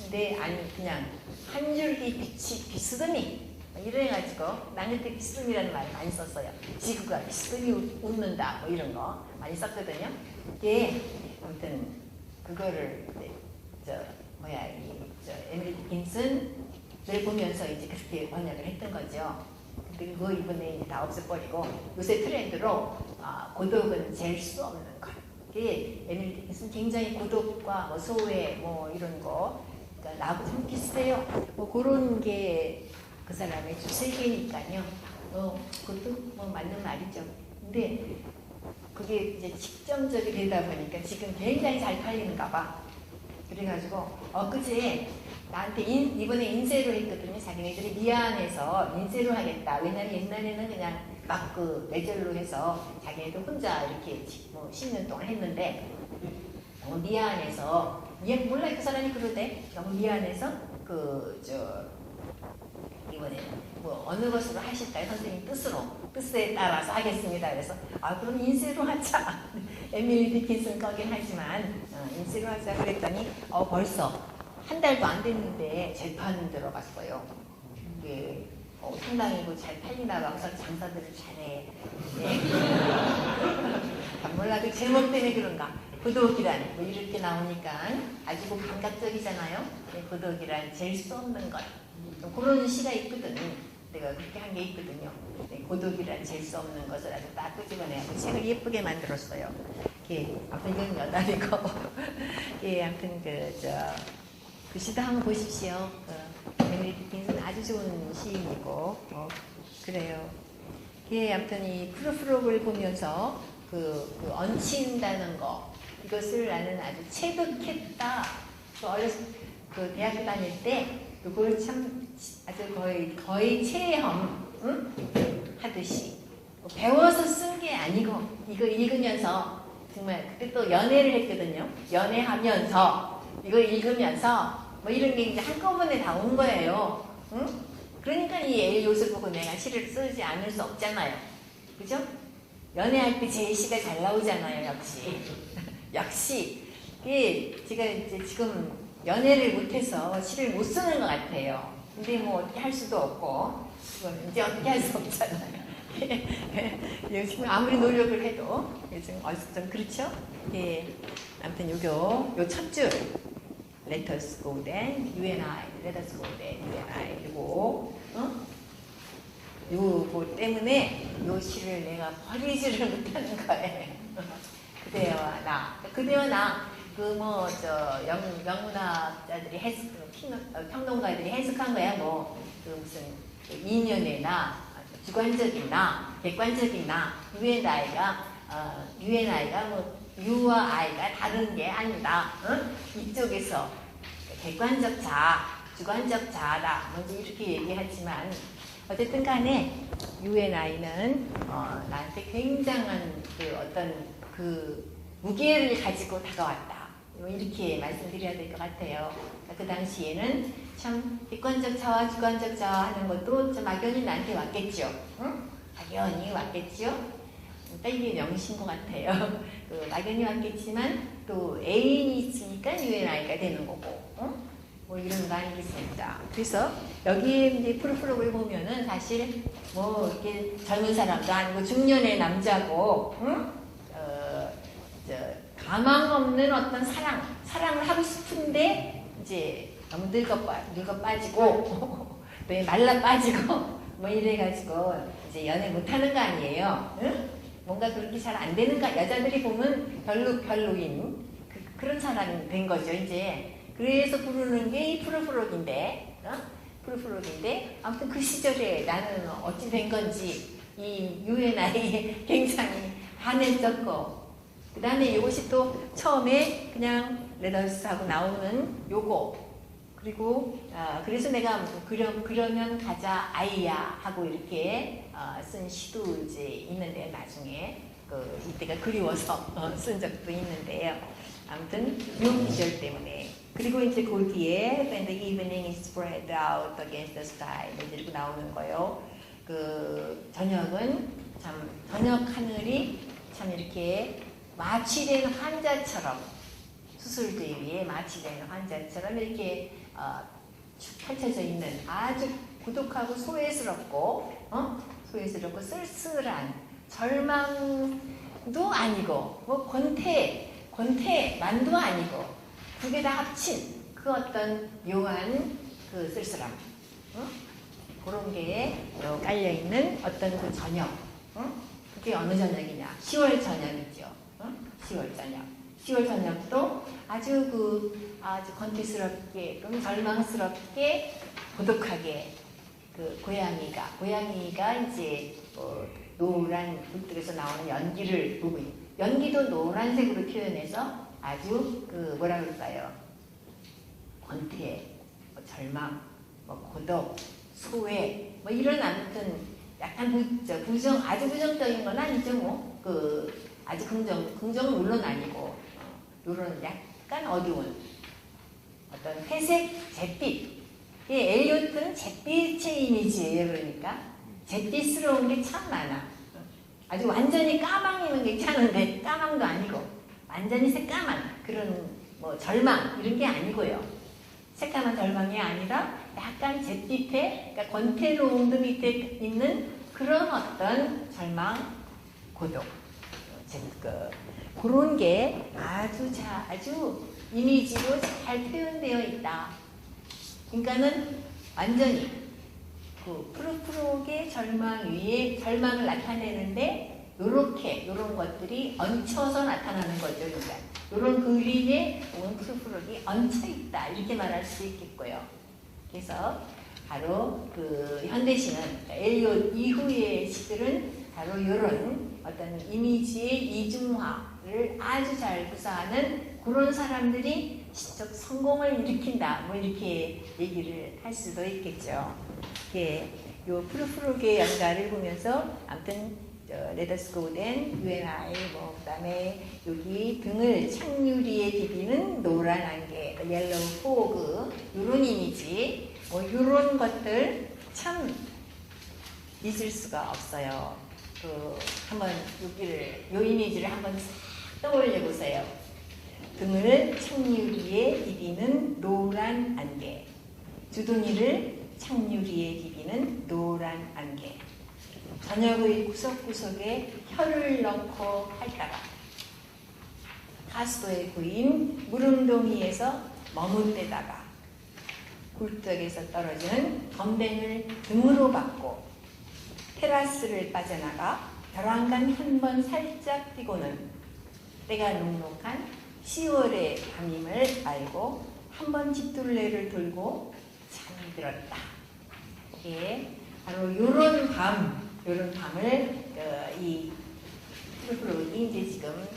근데 아니 그냥 한 줄기 빛이 비스더니 이래가지고 나는 그때 비스듬이라는 말을 많이 썼어요. 지구가 비스듬히 웃는다 뭐 이런 거 많이 썼거든요. 이게 아무튼 그거를 에밀리 디킨슨을 보면서 이제 그렇게 번역을 했던 거죠. 근데 그거 이번에 이제 다 없애버리고 요새 트렌드로 고독은 잴 수 없는 것. 이게 에밀리 디킨슨 굉장히 고독과 뭐 소외 뭐 이런 거 그러니까 나하고 좀 비슷해요. 뭐 그런 게 그 사람의 주세계니까요. 그것도 뭐 맞는 말이죠. 근데 그게 이제 직접적이 되다 보니까 지금 굉장히 잘 팔리는가 봐. 그래가지고 엊그제 나한테 이번에 인쇄로 했거든요. 자기네들이 미안해서 인쇄로 하겠다. 왜냐면 옛날에는 그냥 막 그 매절로 해서 자기네들 혼자 이렇게 뭐 10년 동안 했는데 너무 미안해서 몰라 그 사람이 그러대. 너무 미안해서 이번에 뭐 어느 것으로 하실까요? 선생님 뜻에 따라서 하겠습니다. 그래서 그럼 인쇄로 하자. 에밀리 디킨슨 거긴 하지만 인쇄로 하자 그랬더니 벌써 한 달도 안 됐는데 재판 들어갔어요. 이게 상당히 잘 팔리나 봐. 우선 장사들을 잘해. 네. 몰라 그 제목 때문에 그런가. 고독이란 뭐 이렇게 나오니까 아주 감각적이잖아요. 네, 고독이란 잴 수 없는 것. 그런 시가 있거든. 내가 그렇게 한 게 있거든요. 네, 고독이란 잴 수 없는 것을 아주 딱 끄집어내고 책을 예쁘게 만들었어요. 아무튼 이건 여달이고 아무튼 그 시도 한번 보십시오. 에밀리 디킨슨 아주 좋은 시인이고 그래요. 아무튼 이 푸르푸르를 보면서 그 얹힌다는 거 이것을 나는 아주 체득했다. 어렸을 그 대학교 다닐 때 그걸 참 아주 거의 체험 하듯이 배워서 쓴 게 아니고 이거 읽으면서 정말 그때 또 연애를 했거든요. 연애하면서 이거 읽으면서 뭐 이런 게 이제 한꺼번에 다 온 거예요. 응? 그러니까 이 엘리엇을 보고 내가 시를 쓰지 않을 수 없잖아요. 그죠? 연애할 때 제 시가 잘 나오잖아요. 역시. 역시. 이게 제가 이제 지금 연애를 못해서 시를 못 쓰는 것 같아요. 근데 뭐 어떻게 할 수도 없고 그건 이제 어떻게 할 수 없잖아요. 요즘 아무리 노력을 해도 요즘 좀 그렇죠? 예. 아무튼 요 첫 줄 Let us go then, you and I. Let us go then, you and I. 그리고 요거 때문에 요 시를 내가 버리지를 못하는 거예요. 그대와 나. 그대와 나. 영문학자들이 평론가들이 해석한 거야. 무슨 인연의 나, 주관적인 나, 객관적인 나, 유엔아이가 유와 아이가 다른 게 아니다. 이쪽에서 객관적 자아, 주관적 자아다. 먼저 이렇게 얘기하지만 어쨌든 간에 유엔아이는 나한테 굉장한 어떤 무게를 가지고 다가왔다. 이렇게 말씀드려야 될 것 같아요. 그 당시에는 참 객관적 자아, 주관적 자아 하는 것도 좀 막연히 나한테 왔겠죠. 응? 막연히 왔겠죠. 이게 명신 것 같아요. 막연히 왔겠지만 또 애인이 있으니까 UNI가 되는 거고, 응? 뭐 이런 거 아니겠습니까? 그래서 여기 이제 프로프로그를 보면은 사실 이렇게 젊은 사람도 아니고 중년의 남자고, 응? 가망 없는 어떤 사랑을 하고 싶은데 이제 너무 늙어 빠지고 또 말라 빠지고 뭐 이래가지고 이제 연애 못하는 거 아니에요? 응? 뭔가 그렇게 잘 안 되는 거 여자들이 보면 별로인 그런 사람이 된 거죠 이제. 그래서 부르는 게 이 프로프로그인데, 아무튼 그 시절에 나는 어찌 된 건지 이 UNI에 굉장히 반했었고. 그 다음에 이것이 또 처음에 그냥 레더스하고 나오는 요거. 그리고 그래서 내가 그러면 가자 아이야 하고 이렇게 쓴 시도 이제 있는데 나중에 이때가 그리워서 쓴 적도 있는데요. 아무튼 요 기절 때문에. 그리고 이제 그 뒤에 When the evening is spread out against the sky 이렇게 나오는 거요. 저녁은 참 저녁 하늘이 참 이렇게 마취된 환자처럼 수술대 위에 마취된 환자처럼 이렇게 쭉 펼쳐져 있는 아주 고독하고 소외스럽고 쓸쓸한 절망도 아니고 권태만도 아니고 두 개 다 합친 그 어떤 묘한 그 쓸쓸함 그런 게 깔려 있는 어떤 그 저녁 그게 어느 저녁이냐 10월 저녁이죠. 10월 저녁도 아주 권태스럽게, 좀 절망스럽게, 고독하게 고양이가 이제 노란 물들에서 나오는 연기를 보고 연기도 노란색으로 표현해서 아주 뭐라 그럴까요? 권태, 절망, 고독, 소외, 이런 아무튼 약간 아주 부정적인 건 아니죠 아주 긍정은 물론 아니고 이런 약간 어두운 어떤 회색, 잿빛. 엘리엇은 잿빛의 이미지예요. 그러니까 잿빛스러운 게 참 많아. 아주 완전히 까망이면 괜찮은데 까망도 아니고 완전히 새까만 그런 절망 이런 게 아니고요. 새까만 절망이 아니라 약간 잿빛에 그러니까 권태로움 밑에 있는 그런 어떤 절망, 고독. 그런 게 아주 이미지로 잘 표현되어 있다. 그러니까는 완전히 프로프로의 절망 위에 절망을 나타내는데 이런 것들이 얹혀서 나타나는 거죠. 그러니까 이런 그림에 프로프로이 얹혀 있다 이렇게 말할 수 있겠고요. 그래서 바로 현대시는 엘리엇 이후의 시들은 바로 이런 어떤 이미지의 이중화를 아주 잘 구사하는 그런 사람들이 시적 성공을 일으킨다. 뭐 이렇게 얘기를 할 수도 있겠죠. 예, 요 프루프룩의 연가를 보면서 아무튼 레더스 고된 UNI 뭐 그다음에 여기 등을 창유리에 비비는 노란 안개, 옐로우 포그 이런 이미지 뭐 이런 것들 참 잊을 수가 없어요. 한번 요 이미지를 한번 떠올려 보세요. 등을 창유리에 비비는 노란 안개, 주둥이를 창유리에 비비는 노란 안개. 저녁의 구석구석에 혀를 넣고 핥다가 하수도에 보인 무릉동이에서 머뭇대다가 굴뚝에서 떨어지는 덤뱅을 등으로 받고 테라스를 빠져나가 벼랑간 한 번 살짝 뛰고는 때가 눅눅한 10월의 밤임을 알고 한 번 뒷둘레를 돌고 잠이 들었다. 이게 바로 요런 밤을 이 프루프룩이 이제 지금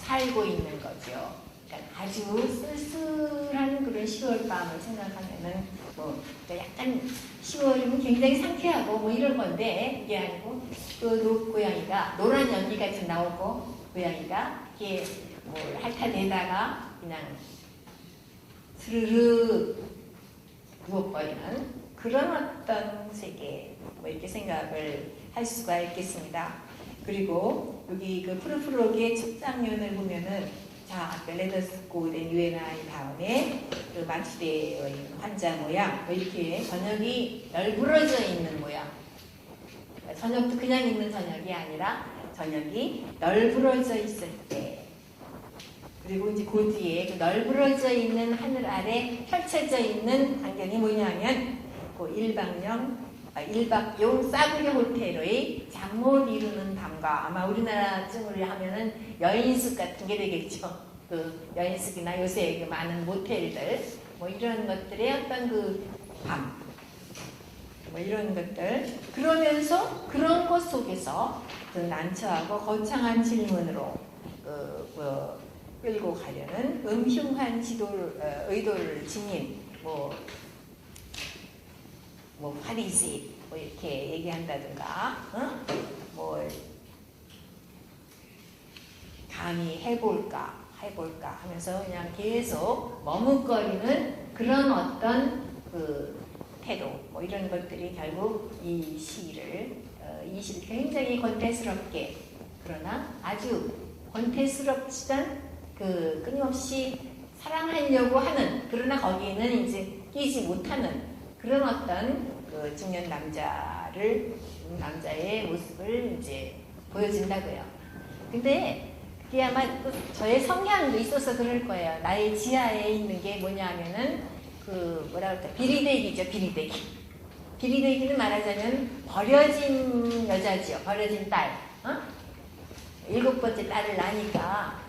살고 있는 거죠. 그러니까 아주 쓸쓸한 그런 10월 밤을 생각하면은 뭐 약간 10월이면 굉장히 상쾌하고 뭐 이런 건데 이게 아니고 그 고양이가 노란 연기가 좀 나오고 고양이가 이게 뭘 핥아내다가 그냥 스르르 누워버리는 그런 어떤 세계 뭐 이렇게 생각을 할 수가 있겠습니다. 그리고 여기 그 프루프룩의 첫 장면을 보면은 자, 레더스 고된 UNI 다음에 그 만취되어 있는 환자 모양 뭐 이렇게 저녁이 널브러져 있는 모양. 저녁도 그냥 있는 저녁이 아니라 저녁이 널브러져 있을 때. 그리고 이제 그 뒤에 그 널브러져 있는 하늘 아래 펼쳐져 있는 광경이 뭐냐면 그 일박용 싸구려 호텔의 잠 못 이루는 밤과 아마 우리나라 쯤으로 하면은 여인숙 같은 게 되겠죠. 그 여인숙이나 요새 그 많은 모텔들 뭐 이런 것들의 어떤 그 밤 뭐 이런 것들 그러면서 그런 것 속에서 그 난처하고 거창한 질문으로 끌고 가려는 음흉한 의도를 지닌 뭐 파리지 뭐 이렇게 얘기한다든가 뭐 감히 해볼까 하면서 그냥 계속 머뭇거리는 그런 어떤 그 태도 뭐 이런 것들이 결국 이 시를 굉장히 권태스럽게 그러나 아주 권태스럽지만 그 끊임없이 사랑하려고 하는 그러나 거기에는 이제 끼지 못하는 그런 어떤 그 중년 남자의 모습을 이제 보여준다고요. 근데 그게 아마 저의 성향도 있어서 그럴 거예요. 나의 지하에 있는 게 뭐냐면은 그 뭐라 그럴까 비리대기죠. 비리대기는 말하자면 버려진 여자지요. 버려진 딸. 7번째 딸을 낳으니까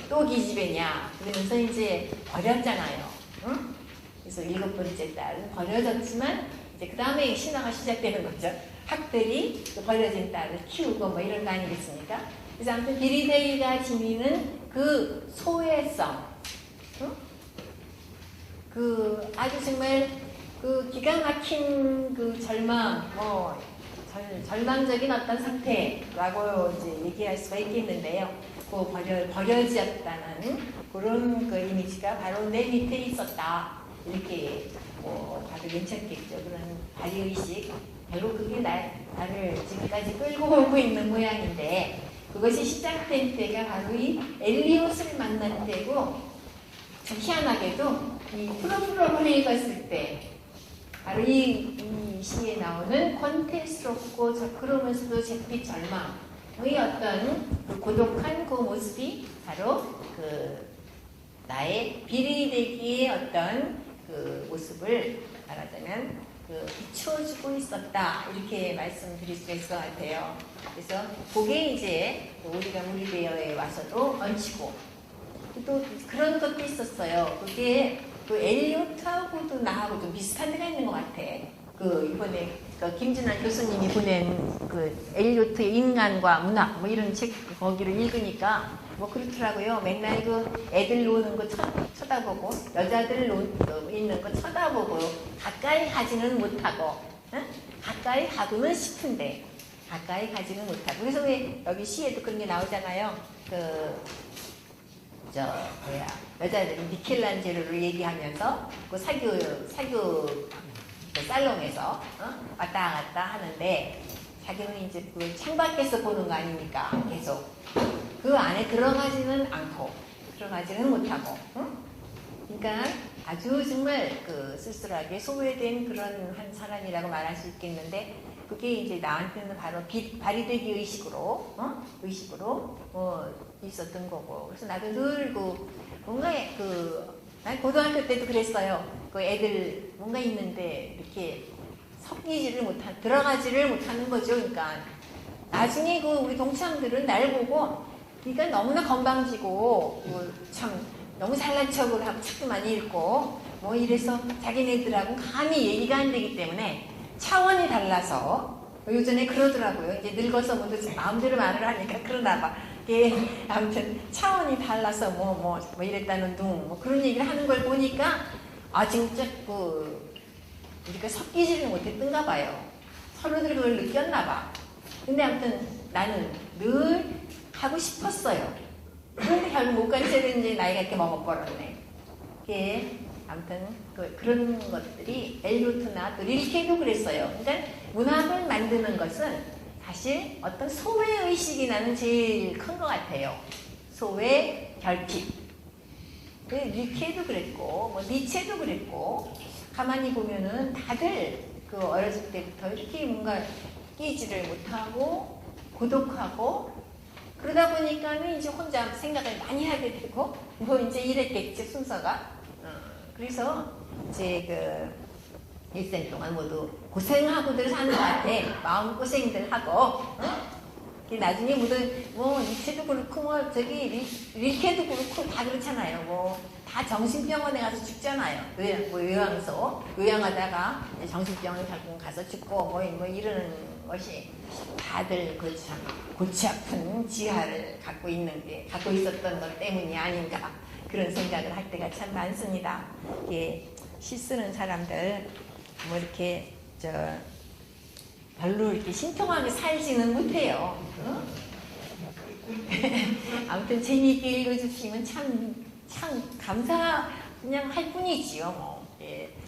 또 기집애냐 그러면서 이제 버렸잖아요. 응? 그래서 7번째 딸은 버려졌지만 이제 그 다음에 신화가 시작되는 거죠. 학들이 그 버려진 딸을 키우고 뭐 이런 거 아니겠습니까? 그래서 아무튼 비리데이가 지니는 그 소외성, 응? 그 아주 정말 그 기가 막힌 그 절망, 절망적인 어떤 상태라고 이제 얘기할 수가 있겠는데요. 그 버려졌다는 그런 그 이미지가 바로 내 밑에 있었다. 이렇게 봐도 괜찮겠죠. 그런 발의의식. 결국 그게 나를 지금까지 끌고 오고 있는 모양인데 그것이 시작된 때가 바로 이 엘리옷을 만난 때고 참 희한하게도 이 프로프로를 읽었을 때 바로 이 시에 나오는 권태스럽고 그러면서도 잿빛 절망의 어떤 그 고독한 그 모습이 바로 그 나의 비리되기의 어떤 그 모습을 말하자면 비추어주고 있었다 이렇게 말씀드릴 수가 있을 것 같아요. 그래서 그게 이제 우리가 무리베어에 와서도 얹히고 또 그런 것도 있었어요. 그게 그 엘리오트하고도 나하고 좀 비슷한 데가 있는 것 같아. 그 이번에 그 김진환 교수님이 보낸 그 엘리오트의 인간과 문학 뭐 이런 책 거기를 읽으니까 뭐 그렇더라고요. 맨날 그 애들 노는 거 쳐다보고 여자들 있는 거 쳐다보고 가까이 가지는 못하고, 응? 가까이 가고는 싶은데 가까이 가지는 못하고. 그래서 왜 여기 시에도 그런 게 나오잖아요. 여자들이 미켈란젤로를 얘기하면서 그 사교 그 살롱에서 왔다 갔다 하는데 자기는 이제 그 창밖에서 보는 거 아닙니까? 계속 그 안에 들어가지는 않고 들어가지는 못하고, 응? 그러니까 아주 정말 그 쓸쓸하게 소외된 그런 한 사람이라고 말할 수 있겠는데, 그게 이제 나한테는 바로 발휘되기 의식으로 있었던 거고. 그래서 나도 늘 뭔가 난 고등학교 때도 그랬어요. 그 애들 뭔가 있는데 이렇게 들어가지를 못하는 거죠. 그러니까 나중에 우리 동창들은 날 보고, 그러니까 너무나 건방지고 참 너무 잘난 척을 하고 책도 많이 읽고 뭐 이래서 자기네들하고 감히 얘기가 안 되기 때문에 차원이 달라서 요전에 그러더라고요. 이제 늙어서 모두 마음대로 말을 하니까 그러나 봐. 아무튼 차원이 달라서 뭐 이랬다는 둥 뭐 그런 얘기를 하는 걸 보니까 진짜 우리가 섞이지를 못했던가 봐요. 서로들 그걸 느꼈나 봐. 근데 아무튼 나는 늘 하고 싶었어요. 그런데 결국 못 가르쳐야 되는지 나이가 이렇게 먹어버렸네. 아무튼 그런 것들이 엘리오트나 또 릴케도 그랬어요. 그러니까 문학을 만드는 것은 사실 어떤 소외의식이 나는 제일 큰 것 같아요. 소외, 결핍. 릴케도 그랬고 뭐 니체도 그랬고, 가만히 보면은 다들 어렸을 때부터 이렇게 뭔가 끼지를 못하고 고독하고 그러다 보니까는 이제 혼자 생각을 많이 하게 되고 뭐 이제 이랬겠지 순서가. 그래서 이제 일생 동안 모두 고생하고들 사는 것 같아. 마음고생들 하고. 나중에 모두 뭐 니체도 그렇고 릴케도 그렇고 다 그렇잖아요. 다 정신병원에 가서 죽잖아요. 요양하다가 정신병원에 가서 죽고 뭐 이러는 것이 다들 참 골치 아픈 지하를 갖고 있었던 것 때문이 아닌가, 그런 생각을 할 때가 참 많습니다. 시 쓰는 사람들 뭐 이렇게 별로 이렇게 신통하게 살지는 못해요. 아무튼 재미있게 읽어주시면 참 그냥 할 뿐이지요.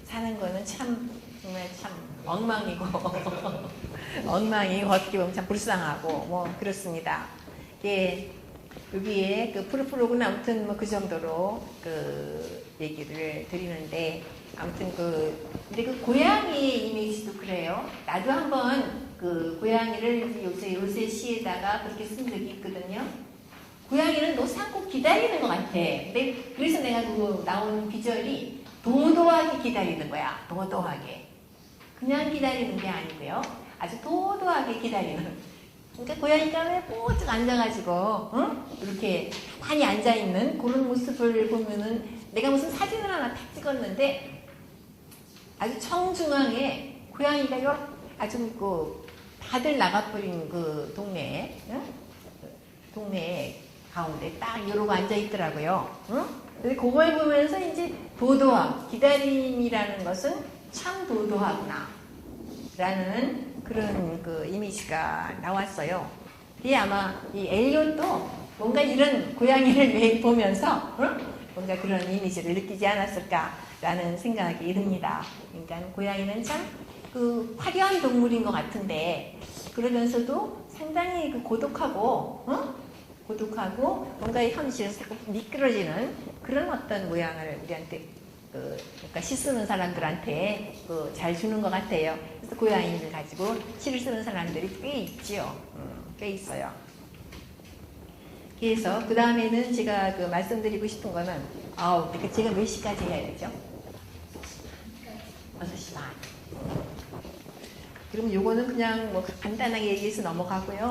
사는 거는 정말 참 엉망이고 어떻게 보면 참 불쌍하고 뭐 그렇습니다. 여기에 프로프로그는 아무튼 뭐 그 정도로 얘기를 드리는데, 아무튼 근데 고양이 이미지도 그래요. 나도 한번 고양이를 요새 시에다가 그렇게 쓴 적이 있거든요. 고양이는 노상꼭 기다리는 것 같아. 근데 그래서 내가 나온 비절이 도도하게 기다리는 거야. 도도하게. 그냥 기다리는 게 아니고요. 아주 도도하게 기다리는. 그러니까 고양이가 왜 뽀쭉 앉아가지고 이렇게 많이 앉아있는 그런 모습을 보면은, 내가 무슨 사진을 하나 탁 찍었는데 아주 정중앙에 고양이가 아주 다들 나가버린 동네 가운데 딱 이러고 앉아있더라고요. 근데 그걸 보면서 이제 도도함, 기다림이라는 것은 참 도도하구나 라는 그런 이미지가 나왔어요. 아마 이 엘리ot도 뭔가 이런 고양이를 보면서 뭔가 그런 이미지를 느끼지 않았을까라는 생각이 듭니다. 그러니까 고양이는 참 화려한 동물인 것 같은데, 그러면서도 상당히 고독하고 뭔가 현실에서 자꾸 미끄러지는 그런 어떤 모양을 우리한테 그러니까 시 쓰는 사람들한테 잘 주는 것 같아요. 그래서 고양이를 가지고 시를 쓰는 사람들이 꽤 있지요. 꽤 있어요. 그래서 그 다음에는 제가 말씀드리고 싶은 거는, 제가 몇 시까지 해야 되죠? 6시 반. 그럼 요거는 그냥 뭐 간단하게 얘기해서 넘어가고요.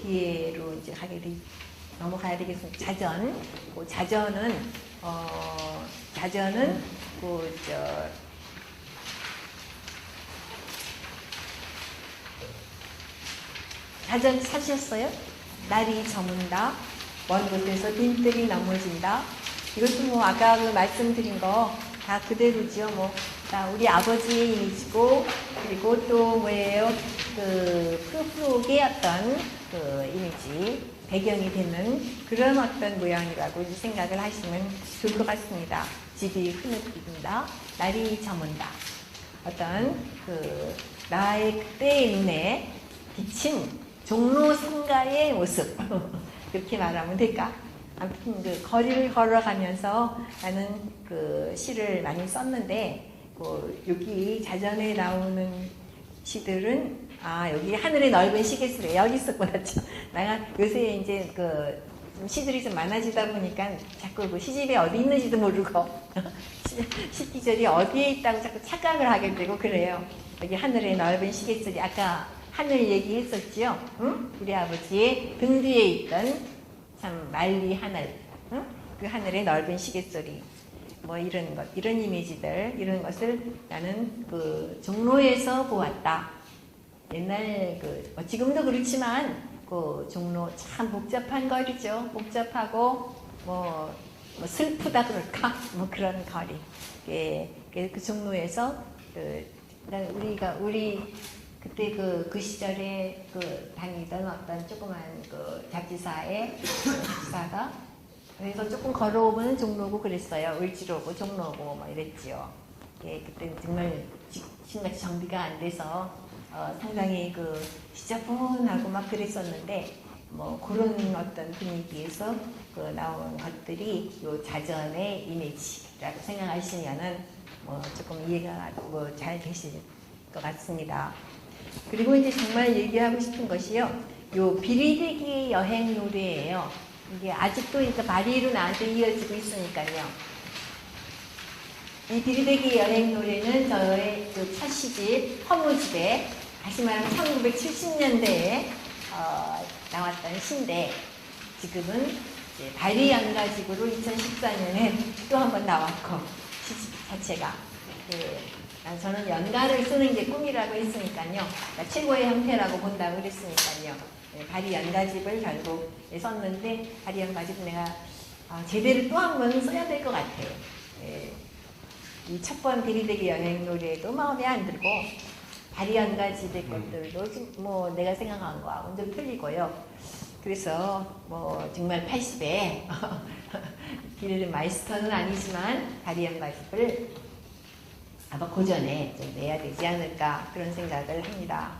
뒤에로 이제 넘어가야 되겠습니다. 자전. 자전은 자전 사셨어요? 날이 저문다, 먼 곳에서 빈들이 넘어진다. 이것도 뭐 아까 그 말씀드린 거 다 그대로죠. 뭐 다 우리 아버지의 이미지고, 그리고 또 뭐예요? 그 프로프로의 어떤 그 이미지, 배경이 되는 그런 어떤 모양이라고 생각을 하시면 좋을 것 같습니다. 집이 흐느낀다, 날이 저문다. 어떤 그 나의 그때의 눈에 비친 종로 상가의 모습 그렇게 말하면 될까? 아무튼 그 거리를 걸어가면서 나는 그 시를 많이 썼는데 여기 자전에 나오는 시들은 여기 하늘의 넓은 시계수래 여기 있었구나. 내가 요새 이제 좀 시들이 좀 많아지다 보니까 자꾸 그 시집에 어디 있는지도 모르고 시기절이 어디에 있다고 자꾸 착각을 하게 되고 그래요. 여기 하늘의 넓은 시계수리 아까 하늘 얘기했었지요. 응? 우리 아버지의 등 뒤에 있던 참 만리 하늘, 응? 그 하늘의 넓은 시계소리, 뭐 이런 것, 이런 이미지들, 이런 것을 나는 그 종로에서 보았다. 옛날 지금도 그렇지만 그 종로 참 복잡한 거리죠. 복잡하고 뭐 슬프다 그럴까, 뭐 그런 거리. 그 종로에서 우리 그때 그 시절에 다니던 어떤 조그만 잡지사의 기사가 그래서 조금 걸어오면 종로고 그랬어요. 을지로고 종로고 뭐 이랬지요. 그때 정말 지금같이 정비가 안 돼서 상당히 지저분하고 막 그랬었는데 뭐 그런 어떤 분위기에서 나온 것들이 요 자전의 이미지라고 생각하시면은 뭐 조금 이해가 잘 되실 것 같습니다. 그리고 이제 정말 얘기하고 싶은 것이요. 요 비리대기 여행 노래예요. 이게 아직도 그러니까 발이로 나한테 이어지고 있으니까요. 이 비리대기 여행 노래는 저의 첫 시집 허무집에 다시 말하면 1970년대에 나왔던 시인데 지금은 이제 발이 양가집으로 2014년에 또 한 번 나왔고 시집 자체가 저는 연가를 쓰는 게 꿈이라고 했으니까요. 그러니까 최고의 형태라고 본다고 그랬으니까요. 발이 연가집을 결국 썼는데 발이 연가집 내가 제대로 또 한 번 써야 될 것 같아요. 이 첫 번 비리대기 여행 노래도 마음에 안 들고 발이 연가집의 것들도 뭐 내가 생각한 거하고는 좀 틀리고요. 그래서 뭐 정말 80에 빌 마이스터는 아니지만 발이 연가집을 아마 고전에 좀 내야 되지 않을까 그런 생각을 합니다.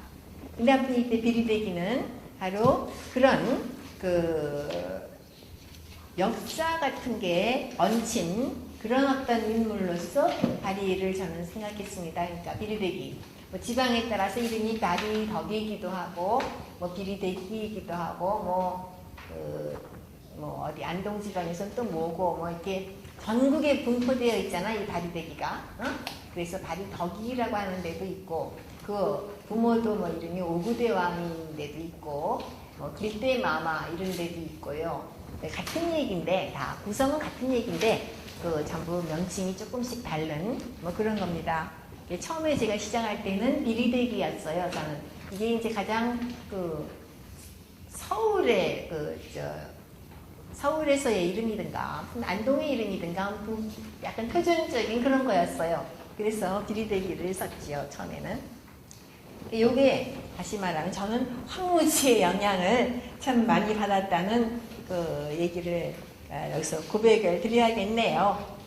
근데 아무튼 이때 비리대기는 바로 그런 역사 같은 게 얹힌 그런 어떤 인물로서 바리를 저는 생각했습니다. 그러니까 비리대기 뭐 지방에 따라서 이름이 바리덕이기도 하고 뭐 비리대기이기도 하고 뭐 어디 안동 지방에서는 또 뭐고 뭐 이렇게 전국에 분포되어 있잖아 이 바리대기가. 그래서 바리덕이라고 하는 데도 있고 그 부모도 뭐 이름이 오구대왕인 데도 있고 뭐 길대마마 이런 데도 있고요. 같은 얘기인데 다 구성은 같은 얘기인데 전부 명칭이 조금씩 다른 뭐 그런 겁니다. 처음에 제가 시작할 때는 비리대기였어요. 저는 이게 이제 가장 서울의 서울에서의 이름이든가 안동의 이름이든가 약간 표준적인 그런 거였어요. 그래서 비리대기를 썼지요. 처음에는. 이게 다시 말하면 저는 황무지의 영향을 참 많이 받았다는 얘기를 여기서 고백을 드려야겠네요.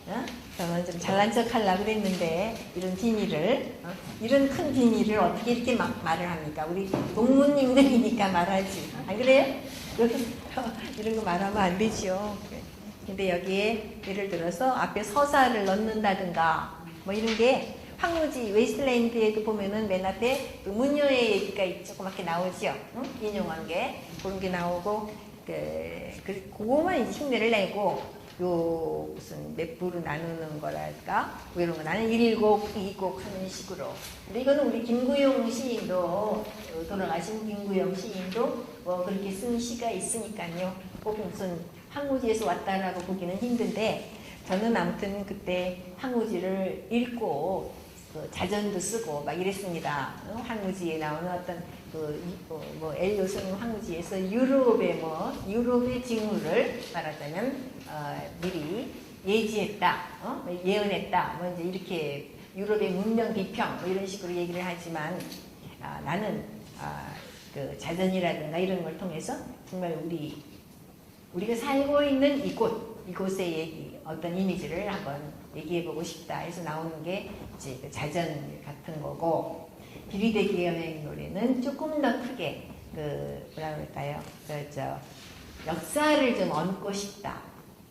저는 좀 잘난 척 하려고 그랬는데 이런 비밀을 이런 큰 비밀을 어떻게 이렇게 막 말을 합니까? 우리 동무님들이니까 말하지. 안 그래요? 이런 거 말하면 안 되죠. 근데 여기에 예를 들어서 앞에 서사를 넣는다든가 뭐 이런 게 황무지 웨스트랜드에도 보면은 맨 앞에 문효의 얘기가 조그맣게 나오죠. 인용한 게 그런 게 나오고 그거만 이제 흉내를 내고 요 무슨 몇 부로 나누는 거랄까 뭐 이런 거 나는 1곡, 2곡 하는 식으로. 근데 이거는 우리 김구용 시인도 돌아가신 김구용 시인도 뭐 그렇게 쓴 시가 있으니까요. 꼭 무슨 황무지에서 왔다라고 보기는 힘든데 저는 아무튼 그때 황무지를 읽고 자전도 쓰고 막 이랬습니다. 황무지에 나오는 어떤 뭐 엘리오스는 황무지에서 유럽의 징후를 말하자면 미리 예지했다, 예언했다, 뭐 이제 이렇게 유럽의 문명 비평 뭐 이런 식으로 얘기를 하지만 나는 그 자전이라든가 이런 걸 통해서 정말 우리가 살고 있는 이곳의 얘기, 어떤 이미지를 한번 얘기해보고 싶다 해서 나오는 게 이제 그 자전 같은 거고, 비리대기 여행 노래는 조금 더 크게 뭐라 그럴까요? 역사를 좀 얹고 싶다,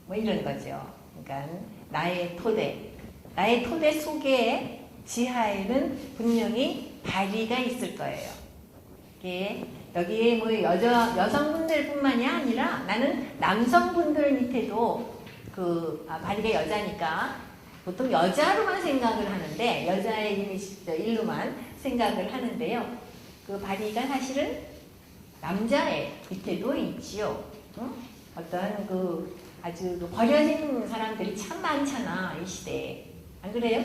뭐 이런 거죠. 그러니까 나의 토대 속에 지하에는 분명히 바리가 있을 거예요. 여기에 뭐 여성분들뿐만이 아니라 나는 남성분들 밑에도 바리가 여자니까 보통 여자로만 생각을 하는데, 여자의 일로만 생각을 하는데요. 그 바리가 사실은 남자의 밑에도 있지요. 어떤 아주 버려진 사람들이 참 많잖아, 이 시대에. 안 그래요?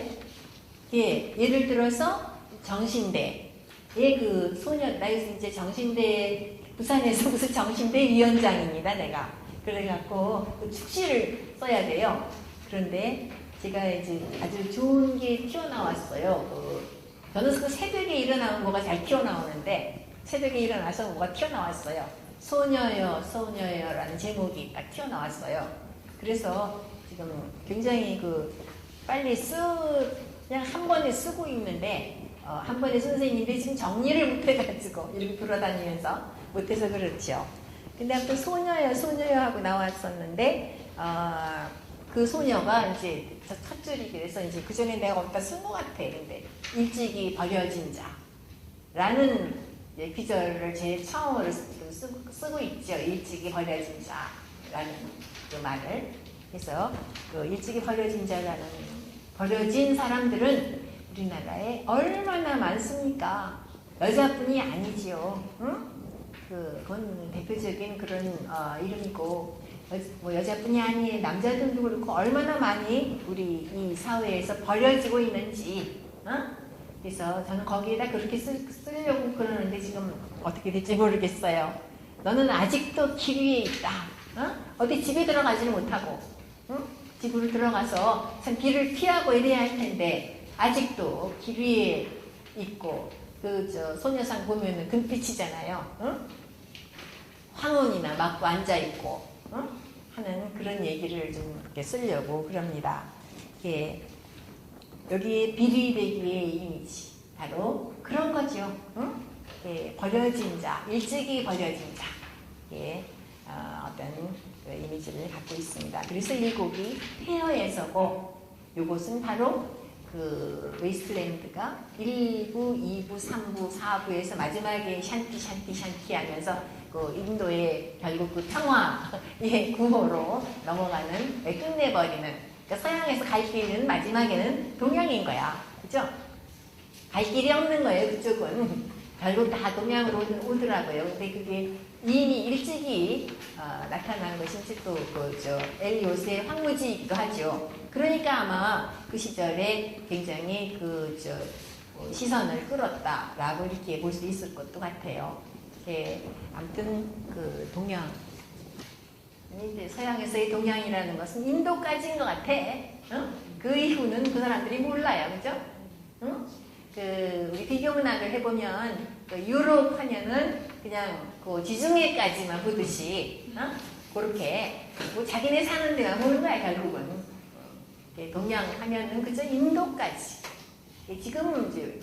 예를 들어서 정신대. 나 요새 이제 정신대, 부산에서 무슨 정신대 위원장입니다, 내가. 그래갖고 축시를 써야 돼요. 그런데 제가 이제 아주 좋은 게 튀어나왔어요. 저는 새벽에 일어나면 뭐가 잘 튀어나오는데, 새벽에 일어나서 뭐가 튀어나왔어요. 소녀여라는 제목이 딱 튀어나왔어요. 그래서 지금 굉장히 빨리 그냥 한 번에 쓰고 있는데, 한 번에 선생님인데 지금 정리를 못해가지고 이렇게 돌아다니면서 못해서 그렇죠. 근데 아무튼 소녀여 하고 나왔었는데, 그 소녀가 이제 첫 줄이 그래서 이제 그 전에 내가 어디다 쓴 것 같아. 근데 일찍이 버려진 자라는 귀절을 제일 처음으로 쓰고 있죠. 일찍이 버려진 자라는 그 말을. 그래서 일찍이 버려진 자라는, 버려진 사람들은 우리나라에 얼마나 많습니까? 여자뿐이 아니지요. 응? 그건 대표적인 그런 이름이고, 뭐 여자뿐이 아니에요. 남자들도 그렇고 얼마나 많이 우리 이 사회에서 버려지고 있는지. 그래서 저는 거기에다 그렇게 쓰려고 그러는데 지금 어떻게 될지 모르겠어요. 너는 아직도 길 위에 있다. 어디 집에 들어가지는 못하고, 집으로 들어가서 참 길을 피하고 이래야 할 텐데 아직도 길 위에 있고, 소녀상 보면은 금빛이잖아요. 황혼이나 맞고 앉아 있고, 하는 그런 얘기를 좀 이렇게 쓰려고 그럽니다. 여기에 비리대기의 이미지, 바로 그런 거죠. 버려진 자, 일찍이 버려진 자, 어떤 그 이미지를 갖고 있습니다. 그래서 이 곡이 페어에서고, 이곳은 바로 그 웨이스트랜드가 1부, 2부, 3부, 4부에서 마지막에 샨티 하면서 그 인도의 결국 그 평화의 구호로 넘어가는, 끝내버리는, 그러니까 서양에서 갈 길은 마지막에는 동양인 거야. 그죠? 갈 길이 없는 거예요, 그쪽은. 결국 다 동양으로 오더라고요. 근데 그게 이미 일찍이 나타난 것인지, 또 엘리오스의 황무지이기도 하죠. 그러니까 아마 그 시절에 굉장히 시선을 끌었다라고 이렇게 볼 수 있을 것도 같아요. 아무튼 그 동양, 서양에서의 동양이라는 것은 인도까지인 것 같아. 그 이후는 그 사람들이 몰라요, 그죠? 우리 비교문학을 해보면 유럽 하면은 그냥 지중해까지만 보듯이, 그렇게 뭐 자기네 사는 데가 모르는 거야 결국은. 동양 하면은 그저 인도까지. 지금은 이제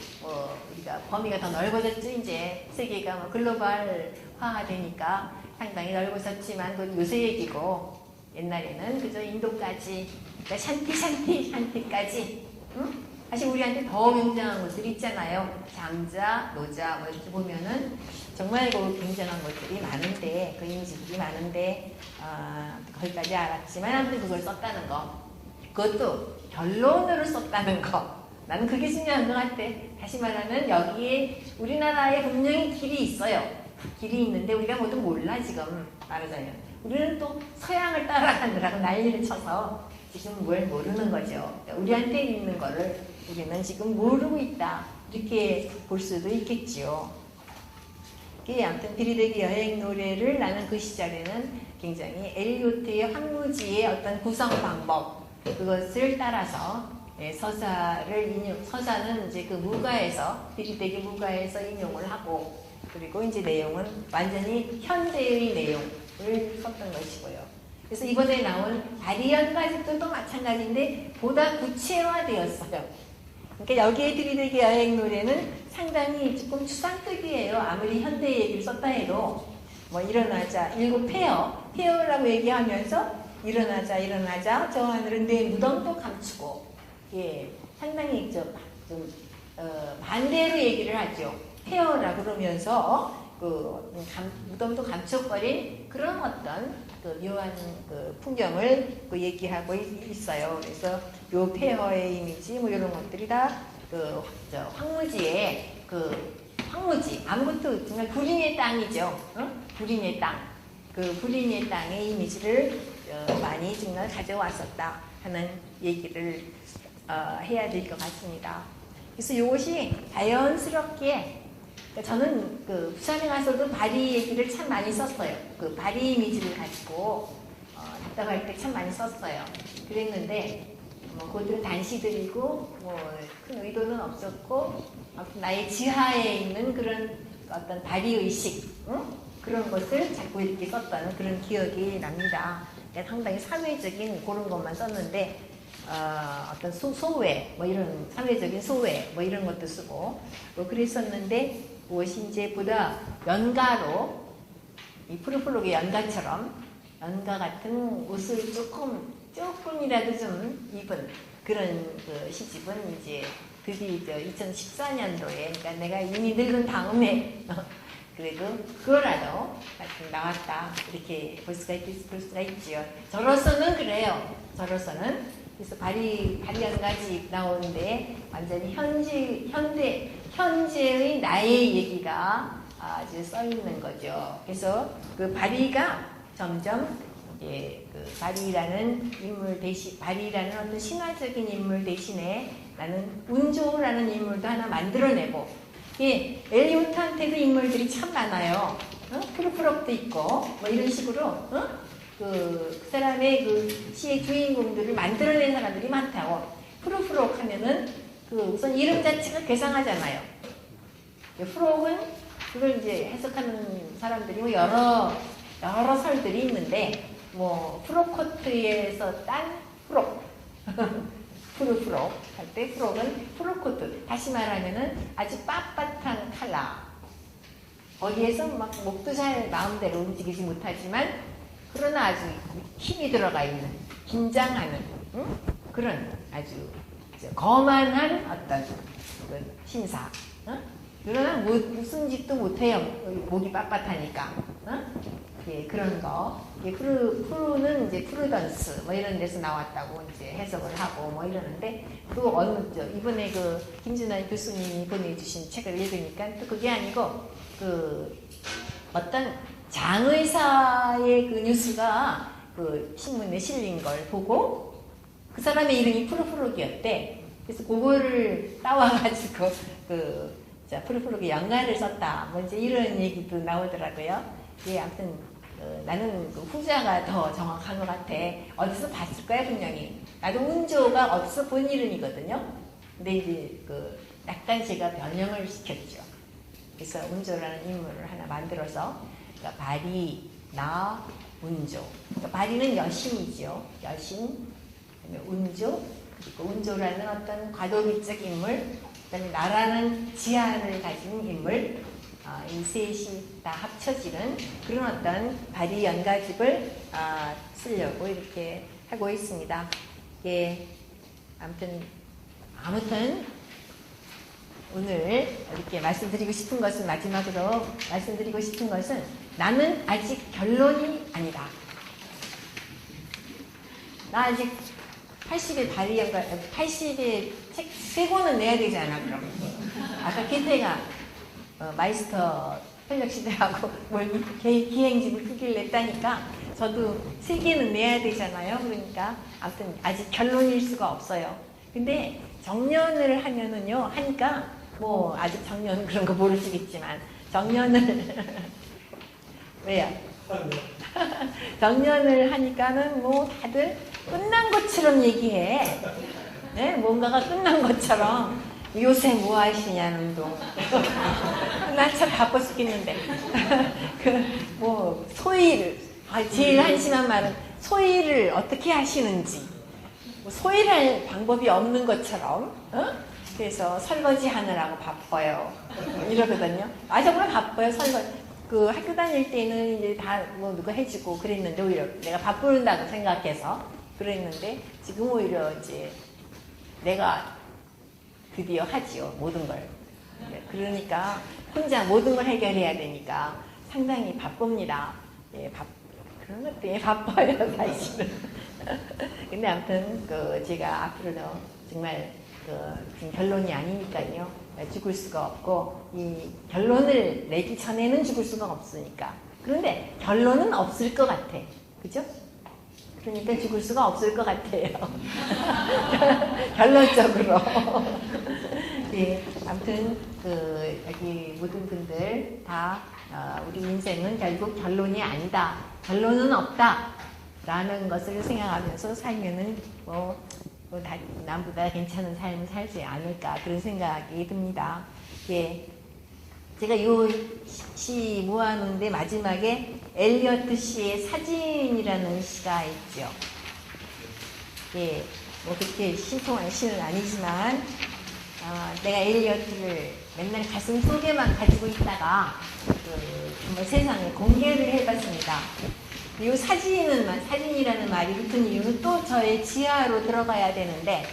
우리가 범위가 더 넓어졌죠. 이제 세계가 글로벌화가 되니까 상당히 넓어졌지만 그건 요새 얘기고, 옛날에는 그저 인도까지, 그러니까 샨티까지. 사실 우리한테 더 굉장한 것들이 있잖아요. 장자, 노자 뭐 이렇게 보면은 정말 굉장한 것들이 많은데, 그 이미지들이 많은데 거기까지 알았지만 아무튼 그걸 썼다는 거, 그것도 결론으로 썼다는 거, 나는 그게 중요한 것 같아. 다시 말하면 여기에 우리나라에 분명히 길이 있어요. 길이 있는데 우리가 모두 몰라. 지금 말하자면 우리는 또 서양을 따라가느라고 난리를 쳐서 지금 뭘 모르는 거죠. 우리한테 있는 거를 우리는 지금 모르고 있다, 이렇게 볼 수도 있겠지요. 아무튼 비리대기 여행 노래를 나는 그 시절에는 굉장히 엘리오트의 황무지의 어떤 구성 방법 그것을 따라서 서사는 이제 그 무가에서 비리대기 무가에서 인용을 하고 그리고 이제 내용은 완전히 현대의 내용을 썼던 것이고요. 그래서 이번에 나온 바리연가집도 또 마찬가지인데 보다 구체화되었어요. 그러니까 여기에 비리대기 여행 노래는 상당히 조금 추상적이에요. 아무리 현대 얘기를 썼다 해도 뭐 일어나자 일곱 페어라고 얘기하면서 일어나자 저 하늘은 내 무덤도 감추고 상당히 좀 반대로 얘기를 하죠. 페어라 그러면서 무덤도 감춰버린 그런 어떤 묘한 풍경을 얘기하고 있어요. 그래서 요 폐허의 이미지 뭐 이런 것들이 다 황무지의 황무지 아무것도 정말 불인의 땅이죠. 불인의 땅. 불인의 땅의 이미지를 많이 정말 가져왔었다 하는 얘기를 해야 될 것 같습니다. 그래서 이것이 자연스럽게 저는 부산에 가서도 바리 얘기를 참 많이 썼어요. 바리 이미지를 가지고 답답할 때 참 많이 썼어요. 그랬는데 그것들은 단시들이고 큰 의도는 없었고 나의 지하에 있는 그런 어떤 바리 의식 그런 것을 자꾸 이렇게 썼다는 그런 기억이 납니다. 상당히 사회적인 그런 것만 썼는데 어떤 소외 뭐 이런 사회적인 소외 뭐 이런 것도 쓰고 그랬었는데 무엇이 이제 보다 연가로 이 프로프로의 연가처럼 연가 같은 옷을 조금이라도 좀 입은 그런 시집은 이제 그게 2014년도에 그러니까 내가 이미 늙은 다음에 그래도 그거라도 나왔다 이렇게 볼 수가 있지요. 저로서는 그래요. 그래서 바리연가집 나오는데 완전히 현재의 나의 얘기가 아주 써 있는 거죠. 그래서 바리가 점점 바리라는 인물 대신 바리라는 어떤 신화적인 인물 대신에 나는 운조라는 인물도 하나 만들어내고 엘리오트한테도 인물들이 참 많아요. 프루프록도 있고 뭐 이런 식으로 그 사람의 시의 주인공들을 만들어낸 사람들이 많다고. 프루프록 하면은 우선 이름 자체가 괴상하잖아요. 프록은 그걸 이제 해석하는 사람들이 뭐 여러 설들이 있는데 프로코트에서 딴 프록 프루프록 할 때 프록은 프로코트 다시 말하면은 아주 빳빳한 칼라 거기에서 막 목도 잘 마음대로 움직이지 못하지만 그러나 아주 힘이 들어가 있는 긴장하는 그런 아주 거만한 어떤 신사 그러나 무슨 짓도 못해요. 목이 빳빳하니까 그런 거 프루는 이제 프루던스 뭐 이런 데서 나왔다고 이제 해석을 하고 뭐 이러는데 또 이번에 김준환 교수님이 보내주신 책을 읽으니까 또 그게 아니고 어떤 장의사의 뉴스가 신문에 실린 걸 보고 그 사람의 이름이 프루프록이었대. 그래서 그거를 따와가지고 프루프록의 연가를 썼다. 뭐 이제 이런 얘기도 나오더라고요. 아무튼 나는 후자가 더 정확한 것 같아. 어디서 봤을 거야 분명히. 나도 운조가 어디서 본 이름이거든요. 근데 이제 약간 제가 변형을 시켰죠. 그래서 운조라는 인물을 하나 만들어서 바리, 나, 운조. 바리는 여신이죠. 여신, 그다음에 운조, 그리고 운조라는 어떤 과도기적 인물, 그다음에 나라는 지하를 가진 인물. 이 셋이 다 합쳐지는 그런 어떤 바리 연가집을 쓰려고 이렇게 하고 있습니다. 아무튼 오늘 이렇게 말씀드리고 싶은 것은 마지막으로 말씀드리고 싶은 것은 나는 아직 결론이 아니다. 나 아직 80의 바리 연가 80의 책 3권은 내야 되잖아. 그럼 아까 기태가 마이스터 편력시대하고 기행집을 2개를 냈다니까 저도 3개는 내야 되잖아요. 그러니까 아무튼 아직 결론일 수가 없어요. 근데 정년을 하면은요 하니까 아직 정년 그런 거 모르시겠지만 정년을 왜요? 정년을 하니까는 뭐 다들 끝난 것처럼 얘기해. 네? 뭔가가 끝난 것처럼 요새 뭐 하시냐는 둥. 난 참 바빠 죽겠는데. 뭐 소일을 제일 한심한 말은 소일을 어떻게 하시는지. 뭐 소일할 방법이 없는 것처럼. 그래서 설거지 하느라고 바빠요. 이러거든요. 아 정말 바빠요. 설거지. 그 학교 다닐 때는 이제 다 뭐 누가 해주고 그랬는데 오히려 내가 바쁜다고 생각해서 그랬는데 지금 오히려 이제 내가 드디어 하지요. 모든 걸. 그러니까 혼자 모든 걸 해결해야 되니까 상당히 바쁩니다. 예, 그런 것 때문에 바빠요, 사실은. 근데 아무튼 제가 앞으로도 정말 지금 결론이 아니니까요. 죽을 수가 없고 이 결론을 내기 전에는 죽을 수가 없으니까. 그런데 결론은 없을 것 같아. 그죠? 그러니까 죽을 수가 없을 것 같아요. 결론적으로. 예, 아무튼 여기 모든 분들 다 우리 인생은 결국 결론이 아니다. 결론은 없다. 라는 것을 생각하면서 살면은 남보다 괜찮은 삶을 살지 않을까 그런 생각이 듭니다. 예, 제가 이 시 모아놓은데 마지막에 엘리어트 씨의 사진이라는 시가 있죠. 예, 뭐 그렇게 신통한 시는 아니지만 내가 엘리어트를 맨날 가슴 속에만 가지고 있다가 정말 세상에 공개를 해봤습니다. 이 사진이라는 말이 붙은 이유는 또 저의 지하로 들어가야 되는데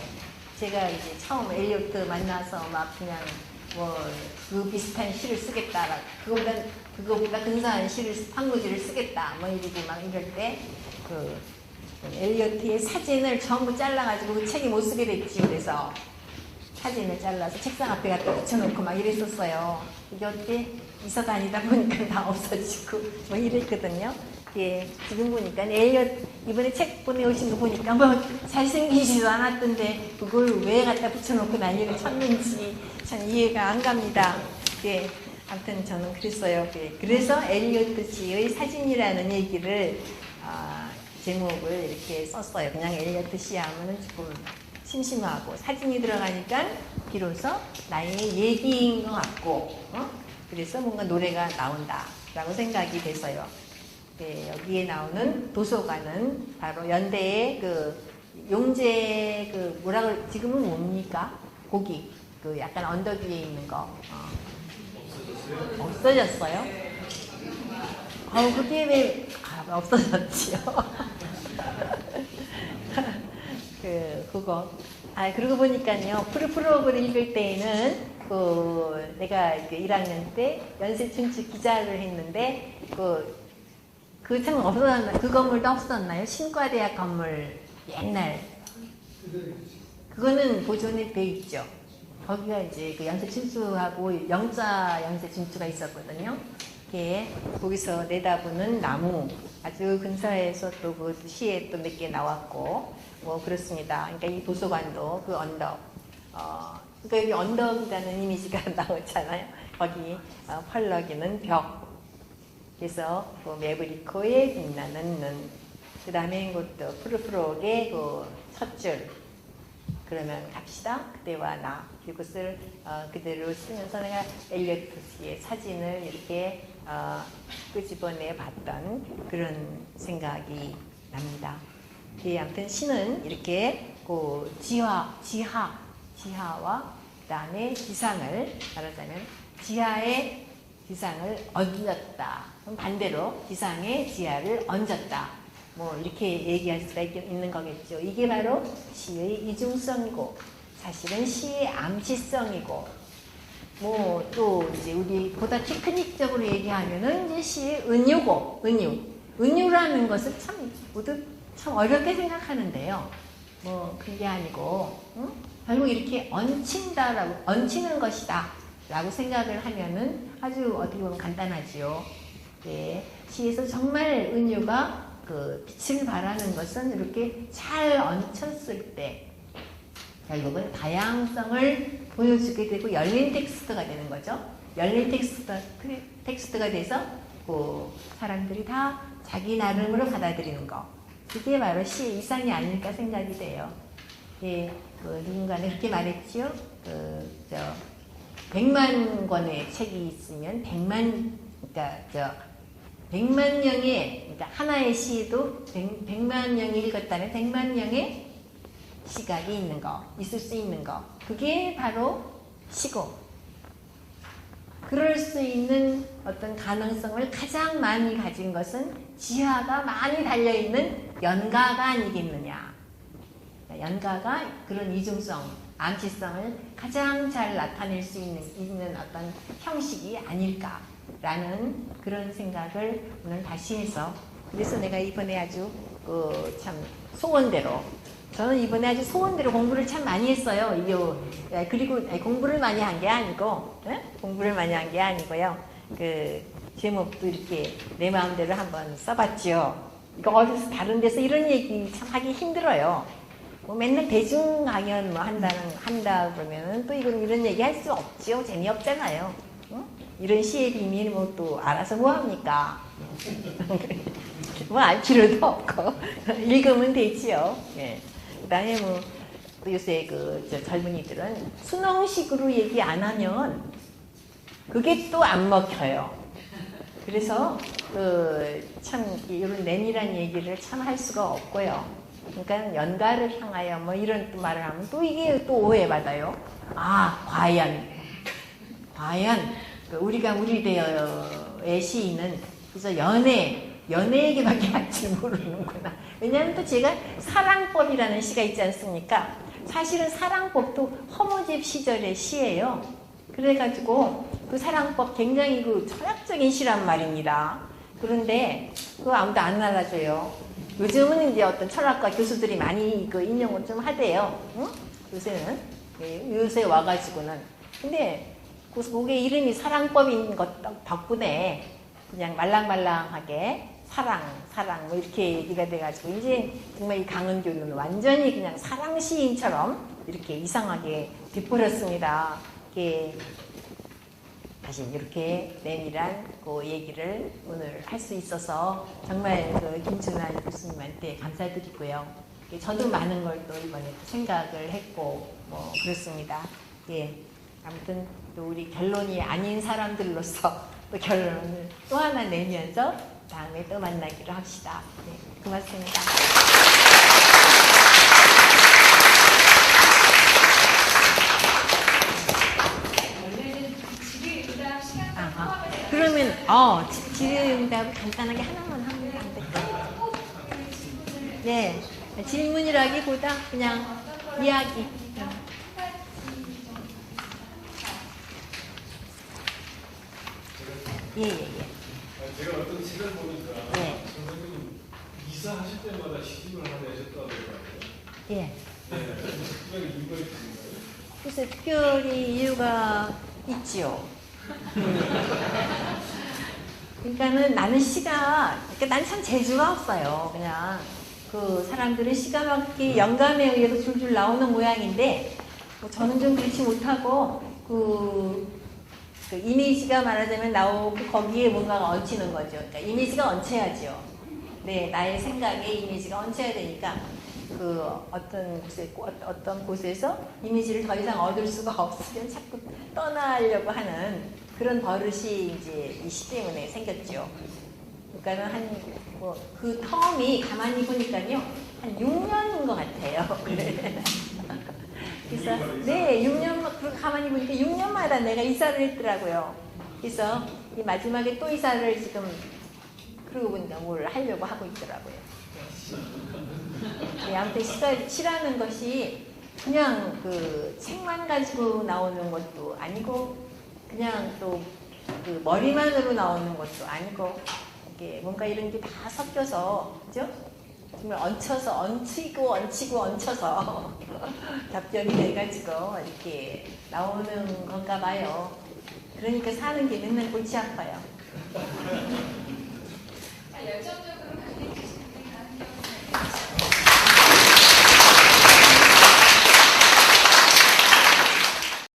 제가 이제 처음 엘리어트 만나서 막 그냥 그 비슷한 시를 쓰겠다, 그거보다 근사한 판고지를 쓰겠다, 이러고 막 이럴 때 엘리어트의 사진을 전부 잘라가지고 그 책이 못 쓰게 됐지. 그래서 사진을 잘라서 책상 앞에 갖다 붙여놓고 막 이랬었어요. 이게 어떻게 이사 다니다 보니까 다 없어지고 이랬거든요. 예, 지금 보니까 엘리어트 이번에 책 보내오신 거 보니까 잘생기지도 않았던데 그걸 왜 갖다 붙여놓고 난리를 쳤는지 참 이해가 안 갑니다. 예, 아무튼 저는 그랬어요. 예, 그래서 엘리어트 씨의 사진이라는 얘기를 제목을 이렇게 썼어요. 그냥 엘리어트 씨 하면은 조금 심심하고 사진이 들어가니까 비로소 나의 얘기인 것 같고 그래서 뭔가 노래가 나온다라고 생각이 돼서요. 네, 여기에 나오는 도서관은 바로 연대의 용재 지금은 뭡니까? 고기 약간 언덕 위에 있는 거 없어졌어요? 그게 왜 없어졌지요? 그거 그러고 보니까요 프로그를 읽을 때에는 내가 1학년 때 연세춘추 기자를 했는데 참 없어졌나? 그 건물도 없었나요? 신과대학 건물 옛날 그거는 보존이 돼 있죠. 거기가 이제 연세춘추하고 영자 연세춘추가 있었거든요. 거기서 내다보는 나무 아주 근사해서 또 그 시에 또 몇 개 나왔고 그렇습니다. 그러니까 이 도서관도 그 언덕 그러니까 여기 언덕이라는 이미지가 나오잖아요. 거기 펄럭이는 벽. 그래서 매브리코의 빛나는 눈. 그 다음에 이것도 프로프록의 첫 줄. 그러면 갑시다. 그대와 나. 이것을 그대로 쓰면서 내가 엘리어트 씨의 사진을 이렇게 끄집어내 봤던 그런 생각이 납니다. 아무튼 시는 이렇게 지하와 그 다음에 지상을 말하자면 지하의 지상을 얹었다. 그럼 반대로 지상에 지하를 얹었다. 이렇게 얘기할 수가 있는 거겠죠. 이게 바로 시의 이중성이고 사실은 시의 암시성이고 또 이제 우리 보다 테크닉적으로 얘기하면은 이제 시의 은유라는 것을 모두 참 어렵게 생각하는데요. 그게 아니고 결국 이렇게 얹히는 것이다 라고 생각을 하면은 아주 어떻게 보면 간단하지요. 네, 시에서 정말 은유가 빛을 발하는 것은 이렇게 잘 얹혔을 때 결국은 다양성을 보여주게 되고 열린 텍스트가 되는 거죠. 열린 텍스트가 돼서 그 사람들이 다 자기 나름으로 받아들이는 거. 그게 바로 시의 이상이 아닐까 생각이 돼요. 예, 누군가는 그렇게 말했지요. 100만 권의 책이 있으면 100만 명의, 그러니까 하나의 시도 100만 명이 읽었다면 100만 명의 시각이 있는 거, 있을 수 있는 거. 그게 바로 시고, 그럴 수 있는 어떤 가능성을 가장 많이 가진 것은 지하가 많이 달려있는 연가가 아니겠느냐. 연가가 그런 이중성, 암시성을 가장 잘 나타낼 수 있는 어떤 형식이 아닐까라는 그런 생각을 오늘 다시 해서, 그래서 내가 이번에 아주 참 소원대로, 저는 이번에 아주 소원대로 공부를 참 많이 했어요. 그리고 공부를 많이 한 게 아니고, 공부를 많이 한 게 아니고요. 제목도 이렇게 내 마음대로 한번 써봤죠. 이거 어디서 다른 데서 이런 얘기 참 하기 힘들어요. 뭐 맨날 대중 강연 뭐 한다 그러면은 또 이런 얘기 할 수 없죠. 재미없잖아요. 응? 이런 시의 비밀 뭐 또 알아서 뭐 합니까? 뭐 알 필요도 없고 읽으면 되지요. 예. 그다음에 뭐 또 요새 젊은이들은 수능식으로 얘기 안 하면 그게 또 안 먹혀요. 그래서 참 이런 내밀한 얘기를 참 할 수가 없고요. 그러니까 연가를 향하여 뭐 이런 또 말을 하면 또 이게 또 오해받아요. 아, 과연 우리가 우리대의 시인은 그래서 연애 얘기밖에 할 줄 모르는구나. 왜냐하면 또 제가 사랑법이라는 시가 있지 않습니까? 사실은 사랑법도 허무집 시절의 시예요. 그래가지고 그 사랑법 굉장히 철학적인 시란 말입니다. 그런데 그거 아무도 안 알아줘요. 요즘은 이제 어떤 철학과 교수들이 많이 인용을 좀 하대요. 응? 요새는. 요새 와가지고는. 근데 그게 이름이 사랑법인 것 덕분에 그냥 말랑말랑하게 사랑 뭐 이렇게 얘기가 돼가지고 이제 정말 이 강은교는 완전히 그냥 사랑 시인처럼 이렇게 이상하게 돼버렸습니다. 이게 다시 이렇게 내밀한 얘기를 오늘 할 수 있어서 정말 김준환 교수님한테 감사드리고요. 저도 많은 걸 또 이번에 생각을 했고 뭐 그렇습니다. 예, 아무튼 또 우리 결론이 아닌 사람들로서 또 결론을 또 하나 내면서 다음에 또 만나기로 합시다. 네, 고맙습니다. 그러면 질의응답 간단하게 하나만 하면 안 될까요? 네, 질문이라기보다 그냥 이야기. 예. 제가 어떤 책을 보니까 선생님 이사하실 때마다 시집을 하나 내셨다고 하더라고요. 예. 네, 특별히 이유가 있으신가요? 글쎄 특별히 이유가 있지요. 그러니까는 나는 시가, 난 참 재주가 없어요. 그냥 사람들은 시가 막 영감에 의해서 줄줄 나오는 모양인데 저는 좀 그렇지 못하고 그 이미지가 말하자면 나오고 거기에 뭔가가 얹히는 거죠. 그러니까 이미지가 얹혀야죠. 네, 나의 생각에 이미지가 얹혀야 되니까 어떤 곳에서 이미지를 더 이상 얻을 수가 없으면 자꾸 떠나려고 하는 그런 버릇이 이제 이 시 때문에 생겼죠. 그러니까는 그 텀이 가만히 보니까요 한 6년인 것 같아요. 그래서 네, 6년 가만히 보니까 6년마다 내가 이사를 했더라고요. 그래서 이 마지막에 또 이사를 지금 그러고 보니까 뭘 하려고 하고 있더라고요. 네, 아무튼 시라는 것이 그냥 책만 가지고 나오는 것도 아니고 그냥 또 머리만으로 나오는 것도 아니고 이게 뭔가 이런 게 다 섞여서 그죠? 정말 얹혀서 답변이 돼가지고 이렇게 나오는 건가 봐요. 그러니까 사는 게 맨날 골치 아파요. 열정적인